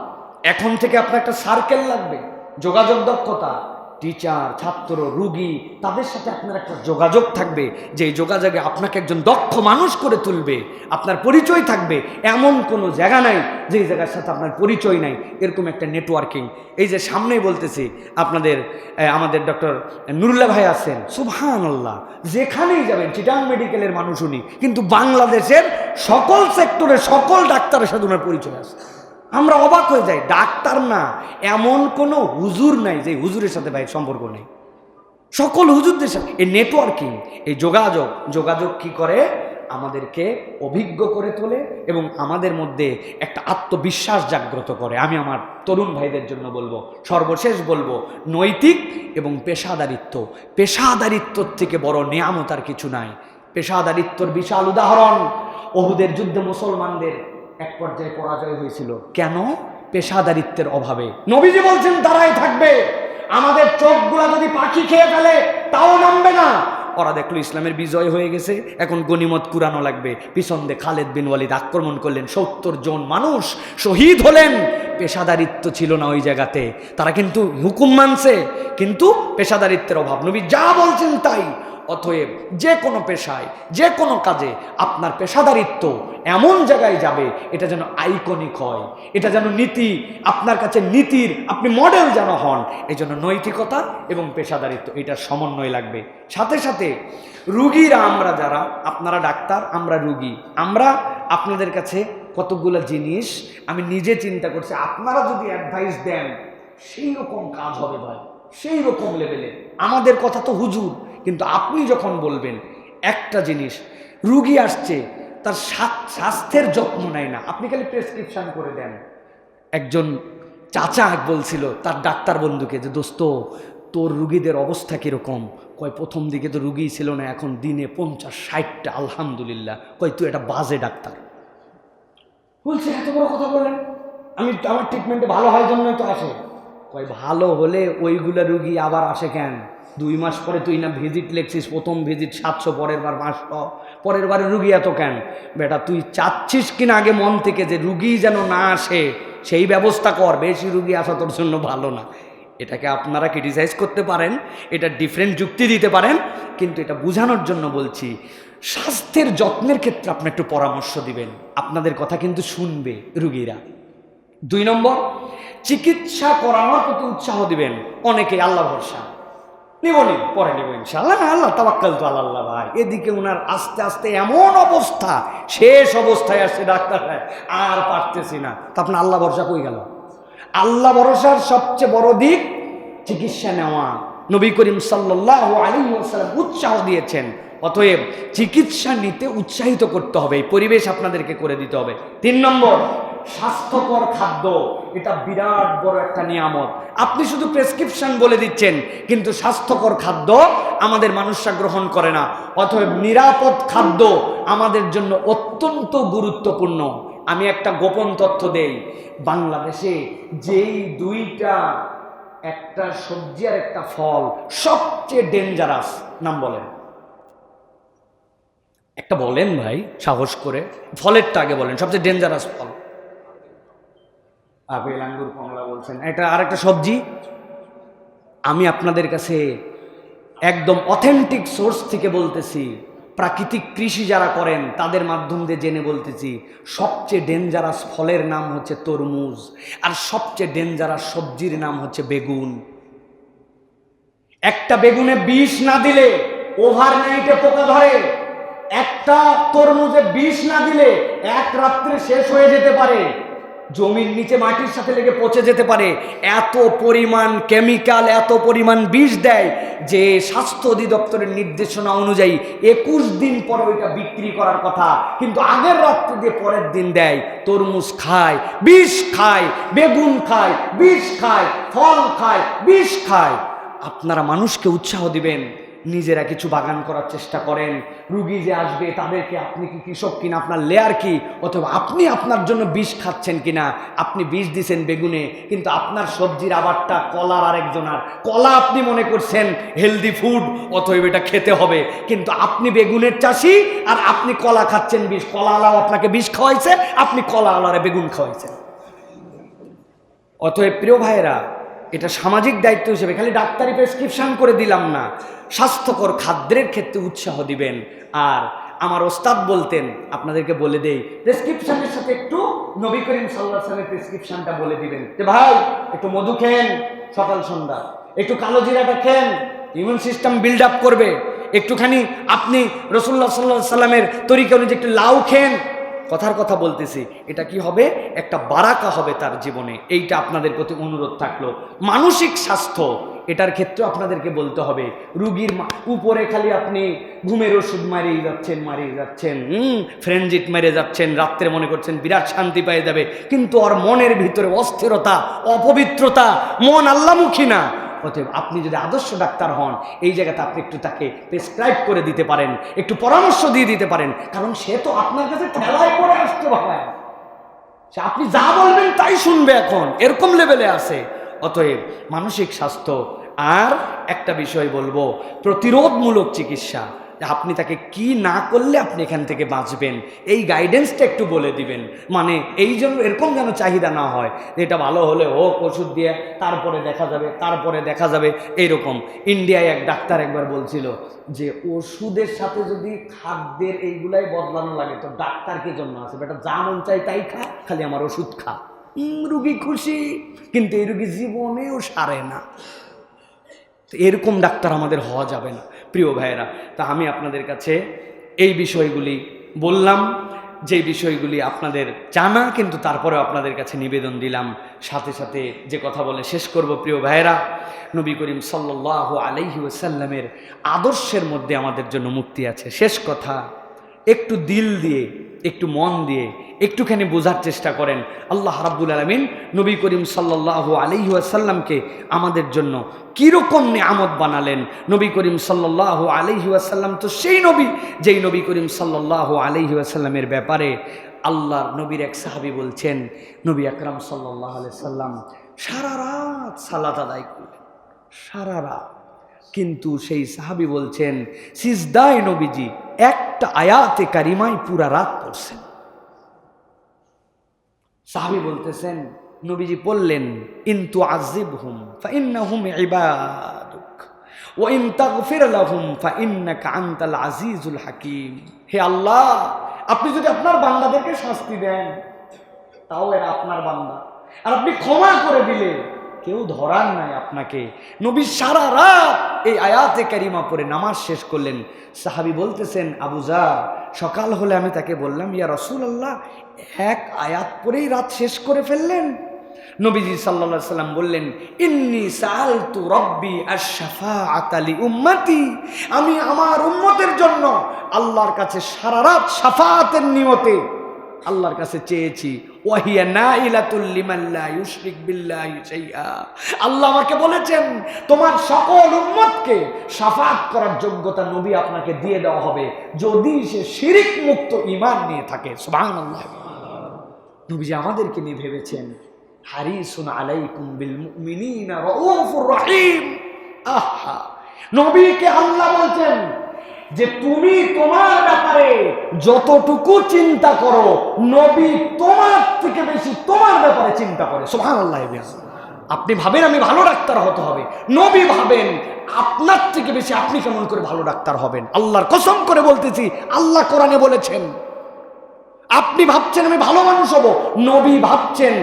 এখন থেকে আপনার একটা সার্কেল লাগবে, যোগাযোগ দক্ষতা। টিচার, ছাত্র, রুগী, তাদের সাথে আপনার একটা যোগাযোগ থাকবে, যে যোগাযোগে আপনাকে একজন দক্ষ মানুষ করে তুলবে। আপনার পরিচয় থাকবে, এমন কোনো জায়গা নাই যেই জায়গার সাথে আপনার পরিচয় নাই, এরকম একটা নেটওয়ার্কিং। এই যে সামনেই বলতেছি আমাদের ডক্টর নুরুল্লাহ ভাই আছেন, সুবহানাল্লাহ, যেখানেই যাবেন চিটাং মেডিকেলের মানুষ উনি, কিন্তু বাংলাদেশের সকল সেক্টরের সকল ডাক্তারের সাথে ওনার পরিচয় আছে। আমরা অবাক হয়ে যাই, ডাক্তার না এমন কোনো হুজুর নাই যে হুজুরের সাথে ভাই সম্পর্ক নেই। সকল হুজুরদের সাথে এই নেটওয়ার্কিং, এই যোগাযোগ কি করে? আমাদেরকে অভিজ্ঞ করে তোলে এবং আমাদের মধ্যে একটা আত্মবিশ্বাস জাগ্রত করে। আমি আমার তরুণ ভাইদের জন্য বলবো, সর্বশেষ বলবো, নৈতিক এবং পেশাদারিত্বর থেকে বড় নিয়ামত আর কিছু নাই। পেশাদারিত্বর বিশাল উদাহরণ, উহুদের যুদ্ধে মুসলমানদের এক পর্যায়ে পরাজয় হয়েছিল। কেন? পেশাদারিত্বের অভাবে। নবীজি বলছেন দাঁড়াই থাকবে, আমাদের চোখগুলা যদি পাখি খেয়ে ফেলে তাও নামবে না। ওরা দেখলো ইসলামের বিজয় হয়ে গেছে, এখন গনিমত কুরানো লাগবে। পিছন দিয়ে খালেদ বিন ওয়ালিদ আক্রমণ করলেন, 70 জন মানুষ শহীদ হলেন। পেশাদারিত্ব ছিল না ওই জায়গাতে, তারা কিন্তু হুকুম মানছে, কিন্তু পেশাদারিত্বের অভাব। নবী যা বলছেন তাই। অতএব যে কোনো পেশায়, যে কোনো কাজে আপনার পেশাদারিত্ব এমন জায়গায় যাবে, এটা যেন আইকনিক হয়, এটা যেন নীতি, আপনার কাছে নীতির আপনি মডেল যেন হন। এই জন্য নৈতিকতা এবং পেশাদারিত্ব, এটার সমন্বয় লাগবে। সাথে সাথে রুগীরা, আমরা যারা, আপনারা ডাক্তার, আমরা রুগী, আমরা আপনাদের কাছে কতগুলো জিনিস আমি নিজে চিন্তা করছি, আপনারা যদি অ্যাডভাইস দেন সেই রকম কাজ হবে ভাই, সেই রকম লেভেলে। আমাদের কথা তো হুজুর, কিন্তু আপনি যখন বলবেন একটা জিনিস, রুগী আসছে, তার স্বাস্থ্যের যত্ন নেয় না, আপনি খালি প্রেসক্রিপশন করে দেন। একজন চাচা বলছিল তার ডাক্তার বন্ধুকে যে, দোস্ত তোর রুগীদের অবস্থা কীরকম? কয় প্রথম দিকে তো রুগী ছিল না, এখন দিনে 50-60টা, আলহামদুলিল্লাহ। কয় তুই একটা বাজে ডাক্তার। বলছে এত বড় কথা বললেন, আমার ট্রিটমেন্টে ভালো হয় জন্যই তো আসে। কয় ভালো হলে ওইগুলা রুগী আবার আসে কেন? 2 মাস পরে তুই না ভিজিট লেখছিস, প্রথম ভিজিট 700, পরের বার 500, পরের বারে রুগী এত কেন? বেটা তুই চাচ্ছিস কিনা আগে মন থেকে যে রুগী যেন না আসে, সেই ব্যবস্থা কর। বেশি রুগী আসা তোর জন্য ভালো না। এটাকে আপনারা ক্রিটিসাইজ করতে পারেন, এটা ডিফারেন্ট যুক্তি দিতে পারেন, কিন্তু এটা বোঝানোর জন্য বলছি, স্বাস্থ্যের যত্নের ক্ষেত্রে আপনি একটু পরামর্শ দিবেন, আপনাদের কথা কিন্তু শুনবে রুগীরা। 2 নম্বর, চিকিৎসা করানোর প্রতি উৎসাহ দিবেন। অনেকে আল্লাহ ভরসা, নিবনি পরে নিব ইনশাআল্লাহ, আল্লাহ তাওয়াক্কাল তো আল্লাহ। ভাই এদিকে উনার আস্তে আস্তে এমন অবস্থা, শেষ অবস্থায় আসছে, ডাক্তার আর পারতেছি না, তা আপনার আল্লাহ ভরসা কই গেল? আল্লাহ ভরসার সবচেয়ে বড় দিক চিকিৎসা নেওয়া। নবী করিম সাল্লাল্লাহু আলাইহি ওয়াসাল্লাম উৎসাহ দিয়েছেন। অতএব চিকিৎসা নিতে উৎসাহিত করতে হবে, এই পরিবেশ আপনাদেরকে করে দিতে হবে। 3 নম্বর, স্বাস্থ্যকর খাদ্য। এটা বিরাট বড় একটা নিয়ামত। আপনি শুধু প্রেসক্রিপশন বলে দিচ্ছেন, কিন্তু স্বাস্থ্যকর খাদ্য আমাদের মানুষরা গ্রহণ করে না। অতএব নিরাপদ খাদ্য আমাদের জন্য অত্যন্ত গুরুত্বপূর্ণ। আমি একটা গোপন তথ্য দেই, বাংলাদেশে যেই 2টা, একটা সবজি আর একটা ফল সবচেয়ে ডেঞ্জারাস, নাম বলেন? একটা বলেন ভাই সাহস করে, ফলেরটা আগে বলেন, সবচেয়ে ডেঞ্জারাস ফল। আপেল, আঙ্গুর, কমলা বলছেন, এটা আর একটা সবজি। আমি আপনাদের কাছে একদম অথেন্টিক সোর্স থেকে বলতেছি, প্রাকৃতিক কৃষি যারা করেন তাদের মাধ্যম দিয়ে জেনে বলতেছি, সবচেয়ে ডেঞ্জারাস ফলের নাম হচ্ছে তরমুজ, আর সবচেয়ে ডেঞ্জারাস সবজির নাম হচ্ছে বেগুন। একটা বেগুনে বিষ না দিলে ওভারনাইটে পোকা ধরে, একটা তরমুজে বিষ না দিলে এক রাত্রে শেষ হয়ে যেতে পারে, জমির নিচে মাটির সাথে লেগে পচে যেতে পারে। এত পরিমাণ কেমিক্যাল, এত পরিমাণ বিষ দেয় যে স্বাস্থ্য অধিদপ্তরের নির্দেশনা অনুযায়ী 21 দিন পরে ওইটা বিক্রি করার কথা, কিন্তু আগের রাত্রে দিয়ে পরের দিন দেয়। তরমুজ খায়, বিষ খায়, বেগুন খায়, বিষ খায়, ফল খায়, বিষ খায়। আপনারা মানুষকে উৎসাহ দিবেন, নিজেরা কিছু বাগান করার চেষ্টা করেন। রুগী যে আসবে তাদেরকে আপনি কি কৃষক কিনা, আপনার লেয়ার কি, অথবা আপনি আপনার জন্য বিষ খাচ্ছেন কিনা। আপনি বিষ দিছেন বেগুনে, কিন্তু আপনার সবজির আবারটা কলার আরেকজনার। কলা আপনি মনে করছেন হেলদি ফুড, অতএব এটা খেতে হবে, কিন্তু আপনি বেগুনের চাষি আর আপনি কলা খাচ্ছেন বিষ। কলাওয়ালাও আপনাকে বিষ খাওয়াইছে, আপনি কলাওয়ালারে বেগুন খাওয়াইছেন। অতএব প্রিয় ভাইয়েরা, এটা সামাজিক দায়িত্ব হিসেবে খালি ডাক্তারি প্রেসক্রিপশন করে দিলাম না, স্বাস্থ্যকর খাদ্যের ক্ষেত্রে উৎসাহ দিবেন। আর আমার ওস্তাদ বলতেন, আপনাদেরকে বলে দেই, প্রেসক্রিপশনের সাথে একটু নবী করিম সাল্লাল্লাহু আলাইহি ওয়াসাল্লামের প্রেসক্রিপশনটা বলে দিবেন যে ভাই একটু মধু খেন সকাল সন্ধ্যা, একটু কালো জিরাটা খেন, ইমিউন সিস্টেম বিল্ড আপ করবে। একটুখানি আপনি রাসূলুল্লাহ সাল্লাল্লাহু আলাইহি ওয়াসাল্লামের তরিকা অনুযায়ী একটু লাউ খেন। কথার কথা বলতেছি, এটা কি হবে, একটা বারাকা হবে তার জীবনে। এইটা আপনাদের প্রতি অনুরোধ থাকলো। মানসিক স্বাস্থ্য, এটার ক্ষেত্রে আপনাদেরকে বলতে হবে, রুগীর উপরে খালি আপনি ঘুমের ওষুধ মারিয়ে যাচ্ছেন, ফ্রেনজিট মেরে যাচ্ছেন, রাত্রে মনে করছেন বিরাট শান্তি পেয়ে যাবে, কিন্তু ওর মনের ভিতরে অস্থিরতা, অপবিত্রতা, মন আল্লাহমুখী না। অতএব আপনি যদি আদর্শ ডাক্তার হন, এই জায়গাতে আপনি একটু তাকে প্রেসক্রাইব করে দিতে পারেন, একটু পরামর্শ দিয়ে দিতে পারেন, কারণ সে তো আপনার কাছে ঠেলায় পড়ে আসতে পারে, সে আপনি যা বলবেন তাই শুনবে, এখন এরকম লেভেলে আছে। অতএব মানসিক স্বাস্থ্য। আর একটা বিষয় বলবো, প্রতিরোধমূলক চিকিৎসা, আপনি তাকে কি না করলে আপনি এখান থেকে বাঁচবেন, এই গাইডেন্সটা একটু বলে দিবেন। মানে এই জন্য এরকম যেন চাহিদা না হয় এটা ভালো হলে হোক, ওষুধ দিয়ে তারপরে দেখা যাবে এইরকম। ইন্ডিয়ায় এক ডাক্তার একবার বলছিল যে ওষুধের সাথে যদি খাদ্যের এইগুলাই বদলানো লাগে তো ডাক্তার কি জন্য আছে, বেটা যা মন চাই তাই খা, খালি আমার ওষুধ খা, রুগী খুশি, কিন্তু এই রুগী জীবনেও সারে না। এরকম ডাক্তার আমাদের হওয়া যাবে না প্রিয় ভাইয়েরা। তা আমি আপনাদের কাছে এই বিষয়গুলি বললাম, যে বিষয়গুলি আপনাদের জানা, কিন্তু তারপরেও আপনাদের কাছে নিবেদন দিলাম। সাথে সাথে যে কথা বলে শেষ করব প্রিয় ভাইয়েরা, নবী করিম সাল্লাল্লাহু আলাইহি ওয়াসাল্লামের আদর্শের মধ্যে আমাদের জন্য মুক্তি আছে। শেষ কথা, একটু দিল দিয়ে, একটু মন দিয়ে একটুখানি বোঝার চেষ্টা করেন। আল্লাহ রাব্বুল আলামিন নবী করিম সাল্লাল্লাহু আলাইহি ওয়াসাল্লামকে আমাদের জন্য কীরকম নিয়ামত বানালেন। নবী করিম সাল্লাল্লাহু আলাইহি ওয়াসাল্লাম তো সেই নবী, যেই নবী করিম সাল্লাল্লাহু আলাইহি ওয়াসাল্লামের ব্যাপারে আল্লাহর নবীর এক সাহাবী বলছেন, নবী আকরাম সাল্লাল্লাহু আলাইহি সাল্লাম সারা রাত সালাত আদায় করলেন, সারা রাত। কিন্তু সেই সাহাবী বলছেন, সিজদায় নবীজি একটা আয়াতে কারিমায় পুরা রাত পড়ছেন। সাহাবী বলতেছেন, নবীজি বললেন, ইন তুআযিবহুম ফাইন্নাহুম ইবাদুক ওয়া ইন তাগফির লাহুম ফাইন্নাকা আনতাল আজিজুল হাকীম। হে আল্লাহ, আপনি যদি আপনার বান্দাদেরকে শাস্তি দেন তাও এরা আপনার বান্দা, আর আপনি ক্ষমা করে দিলে কেউ ধরার নাই আপনাকে। নবী সারা রাত এই আয়াতে কারিমা পড়ে নামাজ শেষ করলেন। সাহাবী বলতেছেন, আবু যার, সকাল হলে আমি তাকে বললাম, ইয়া রাসূলুল্লাহ, এক আয়াত পরেই রাত শেষ করে ফেললেন। নবীজি সাল্লাল্লাহু আলাইহি সাল্লাম বললেন, ইন্নী সাআলতু রাব্বি আশ-শাফাআতা লি উম্মতি, আমি আমার উম্মতের জন্য আল্লাহর কাছে সারা রাত শাফাআতের নিয়তে আল্লাহর কাছে চেয়েছি। ওয়াহিয়া নাইলাতুল লিমান লা ইউশরিক বিল্লাহি শাইআ, আল্লাহ আমাকে বলেছেন তোমার সকল উম্মতকে শাফাআত করার যোগ্যতা নবী আপনাকে দিয়ে দেওয়া হবে যদি সে শিরিক মুক্ত ঈমান নিয়ে থাকে। সুবহানাল্লাহ। নবীজি আমাদেরকে নিয়ে ভেবেছেন, হারিসুন আলাইকুম বিল মুমিনিনা রাউফুর রহিম। আহা, নবীকে আল্লাহ বলছেন, যে তুমি তোমার ব্যাপারে যতটুকু চিন্তা করো, নবী তোমার থেকে বেশি তোমার ব্যাপারে চিন্তা করে। সুবহানাল্লাহ। আপনি ভাবেন আমি ভালো ডাক্তার হতে হবে, নবী ভাবেন আপনার থেকে বেশি আপনি কেমন করে ভালো ডাক্তার হবেন। আল্লাহর কসম করে বলতেছি, আল্লাহ কোরআনে বলেছেন। আপনি ভাবছেন আমি ভালো মানুষ হব, নবী ভাবছেন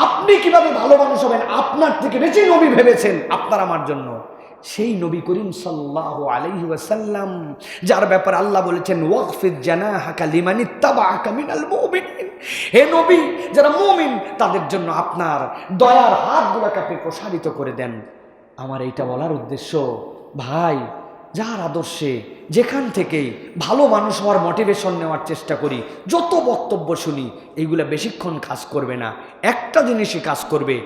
আপনি কিভাবে ভালো মানুষ হবেন, আপনার থেকে বেশি নবী ভেবেছেন আপনার আমার জন্য। সেই নবী করিম সাল্লাল্লাহু আলাইহি ওয়াসাল্লাম, যার ব্যাপারে আল্লাহ বলেছেন ওয়াকফিদ জানাহাকা লিমানিত্তাবাআকা মিনাল মুমিনিন, হে নবী যারা মুমিন তাদের জন্য আপনার দয়ার হাতগুলোকে আপনি প্রসারিত করে দেন। আমার এইটা বলার উদ্দেশ্য, ভাই যার আদর্শে যেখান থেকেই ভালো মানুষ হওয়ার মোটিভেশন নেওয়ার চেষ্টা করি, যত বক্তব্য শুনি এইগুলা বেশিক্ষণ কাজ করবে না, একটা জিনিসই কাজ করবে,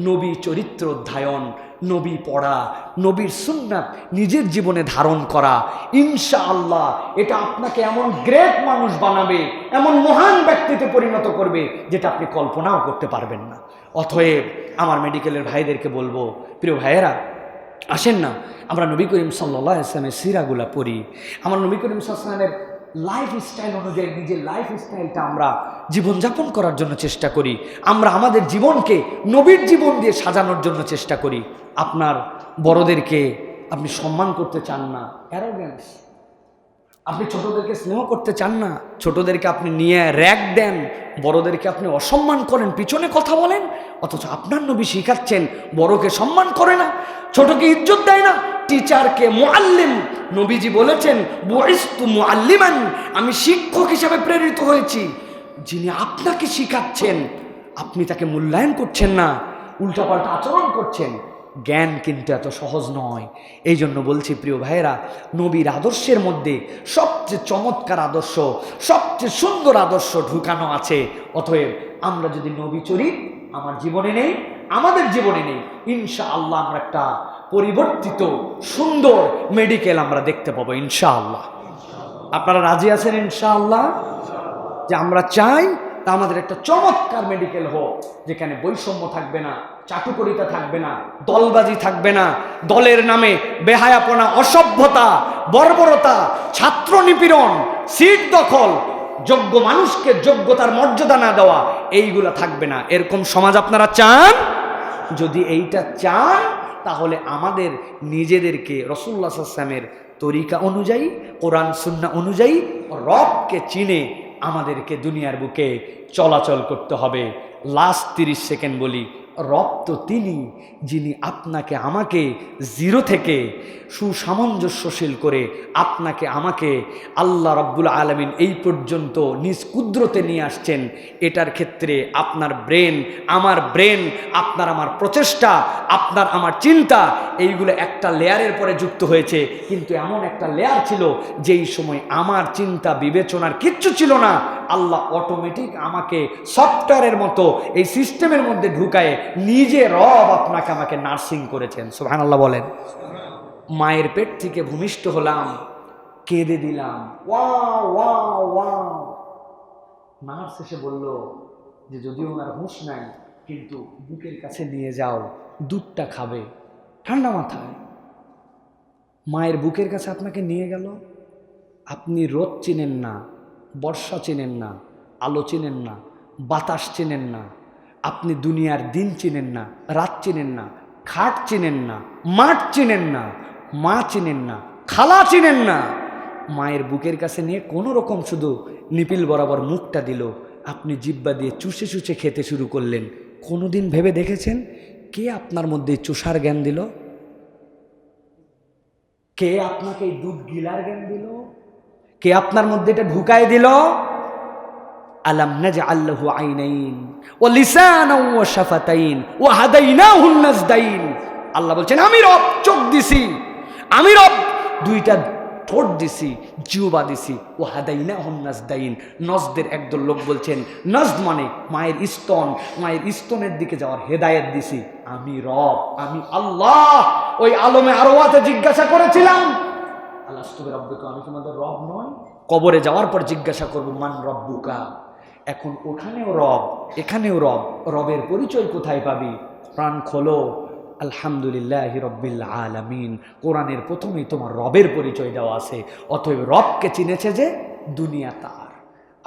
নবী চরিত্র অধ্যয়ন, নবী পড়া, নবীর সুন্নাত নিজের জীবনে ধারণ করা। ইনশাআল্লাহ এটা আপনাকে এমন গ্রেট মানুষ বানাবে, এমন মহান ব্যক্তিতে পরিণত করবে যেটা আপনি কল্পনাও করতে পারবেন না। অতএব আমার মেডিকেলের ভাইদেরকে বলবো, প্রিয় ভাইয়েরা আসেন না আমরা নবী করিম সাল্লাল্লাহু আলাইহি ওয়াসাল্লামের সিরাগুলা পড়ি। আমার নবী করিম সাল্লাল্লাহু আলাইহি ওয়াসাল্লামের লাইফ স্টাইল অনুযায়ী নিজের লাইফ স্টাইলটা আমরা জীবনযাপন করার জন্য চেষ্টা করি। আমরা আমাদের জীবনকে নবীর জীবন দিয়ে সাজানোর জন্য চেষ্টা করি। আপনার বড়দেরকে আপনি সম্মান করতে চান না, অ্যারোগ্যান্স। আপনি ছোটদেরকে স্নেহ করতে চান না, ছোটদেরকে আপনি নিয়ে র‍্যাগ দেন, বড়দেরকে আপনি অসম্মান করেন, পিছনে কথা বলেন। অথচ আপনার নবী শিখাচ্ছেন বড়কে সম্মান করে না, ছোটকে ইজ্জত দেয় না, টিচারকে মুআল্লিম। নবীজি বলেছেন বুইস্তু মুআল্লিমান, আমি শিক্ষক হিসাবে প্রেরিত হয়েছি। যিনি আপনাকে শিখাচ্ছেন আপনি তাকে মূল্যায়ন করছেন না, উল্টাপাল্টা আচরণ করছেন। জ্ঞান কিন্তু এত সহজ নয়। এই জন্য বলছি প্রিয় ভাইয়েরা, নবীর আদর্শের মধ্যে সবচেয়ে চমৎকার আদর্শ, সবচেয়ে সুন্দর আদর্শ ঢুকানো আছে। অতএব আমরা যদি নবী চরিত্র আমার জীবনে নেই, আমাদের জীবনে নেই, ইনশাআল্লাহ আমরা একটা পরিবর্তিত সুন্দর মেডিকেল আমরা দেখতে পাবো ইনশাআল্লাহ। আপনারা রাজি আছেন ইনশাআল্লাহ? যে আমরা চাই তা আমাদের একটা চমৎকার মেডিকেল হোক, যেখানে বৈষম্য থাকবে না, চাটুকরিতা থাকবে না, দলবাজি থাকবে না, দলের নামে বেহায়াপনা, অসভ্যতা, বর্বরতা, ছাত্র নিপীড়ন, সিট দখল, যোগ্য মানুষকে যোগ্যতার মর্যাদা না দেওয়া, এইগুলা থাকবে না। এরকম সমাজ আপনারা চান? যদি এইটা চান তাহলে আমাদের নিজেদেরকে রাসূলুল্লাহ সাল্লাল্লাহু আলাইহি ওয়াসাল্লামের তরিকা অনুযায়ী, কোরআন সুন্নাহ অনুযায়ী রবকে চিনে আমাদেরকে দুনিয়ার বুকে চলাচল করতে হবে। লাস্ট 30 সেকেন্ড বলি, রব তো তিনি যিনি আপনাকে আমাকে জিরো থেকে সুসামঞ্জস্যশীল করে আপনাকে আমাকে আল্লাহ রাব্বুল আলামিন এই পর্যন্ত নিজ কুদরতে নিয়ে আসছেন। এটার ক্ষেত্রে আপনার ব্রেন, আমার ব্রেন, আপনার আমার প্রচেষ্টা, আপনার আমার চিন্তা, এইগুলো একটা লেয়ারের পরে যুক্ত হয়েছে। কিন্তু এমন একটা লেয়ার ছিল যেই সময় আমার চিন্তা বিবেচনার কিচ্ছু ছিল না, আল্লাহ অটোমেটিক আমাকে সফটওয়্যারের মতো এই সিস্টেমের মধ্যে ঢুকায় নিজে রব আপনাকে আমাকে নার্সিং করেছেন। সুবহানাল্লাহ বলেন। মায়ের পেট থেকে ভূমিষ্ঠ হলাম, কেঁদে দিলাম, ওয়াও ওয়াও ওয়াও। নার্স এসে বলল যে যদিও ওনার হুঁশ নাই, কিন্তু বুকের কাছে নিয়ে যাও, দুধটা খাবে। ঠান্ডা মাথায় মায়ের বুকের কাছে আপনাকে নিয়ে গেল। আপনি রোদ চিনেন না, বর্ষা চিনেন না, আলো চিনেন না, বাতাস চিনেন না, আপনি দুনিয়ার দিন চিনেন না, রাত চিনেন না, খাট চিনেন না, মাঠ চিনেন না, মা চিনেন না, খালা চিনেন না। মায়ের বুকের কাছে নিয়ে কোনো রকম শুধু নিপিল বরাবর মুখটা দিল, আপনি জিহ্বা দিয়ে চুষে চুষে খেতে শুরু করলেন। কোনোদিন ভেবে দেখেছেন কে আপনার মধ্যে চুষার জ্ঞান দিল? কে আপনাকে এই দুধ গিলার জ্ঞান দিল? কে আপনার মধ্যে এটা ঢুকায় দিল? আলাম নাজআল লাহু আইনাইন ওয়া লিসানান ওয়া শাফাতাইন ওয়া হাদাইনাহুন নাজদাইন। আল্লাহ বলছেন আমি রব চোখ দিছি, আমি রব দুইটা ঠোঁট দিছি, জিহ্বা দিছি। ও হাদাইনাহুন নাজদাইন। নজদের একদল লোক বলছেন নজদ মানে মায়ের স্তন, মায়ের স্তনের দিকে যাওয়ার হেদায়েত দিছি। আমি রব, আমি আল্লাহ। ওই আলমে আরওয়াতে জিজ্ঞাসা করেছিলাম আলাস্তু বিরাব্বিকুম, আমি তোমাদের রব নই? কবরে যাওয়ার পর জিজ্ঞাসা করব মান রব্বুকা। এখন ওখানেও রব, এখানেও রব। রবের পরিচয় কোথায় পাবি? প্রাণ খোলো, আলহামদুলিল্লাহি রব্বিল আলামিন। কোরআনের প্রথমেই তোমার রবের পরিচয় দেওয়া আছে, অতএব রবকে চিনেছে যে দুনিয়া তার।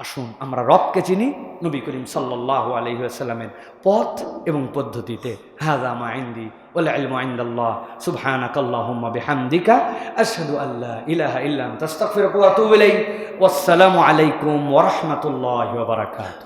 আসুন আমরা রবকে চিনি নবী করিম সাল্লাল্লাহু আলাইহি ওয়াসাল্লামের পথ এবং পদ্ধতিতে। হাযা মা ইনদি ওয়াল ইলমু ইনদাল্লাহ, সুবহানাকাল্লাহুম্মা বিহামদিকা আশহাদু আল্লা ইলাহা ইল্লা আনতা আস্তাগফিরুকা ওয়া আতুবু ইলাইক। ওয়াসসালামু আলাইকুম ওয়া রাহমাতুল্লাহি ওয়া বারাকাতুহু।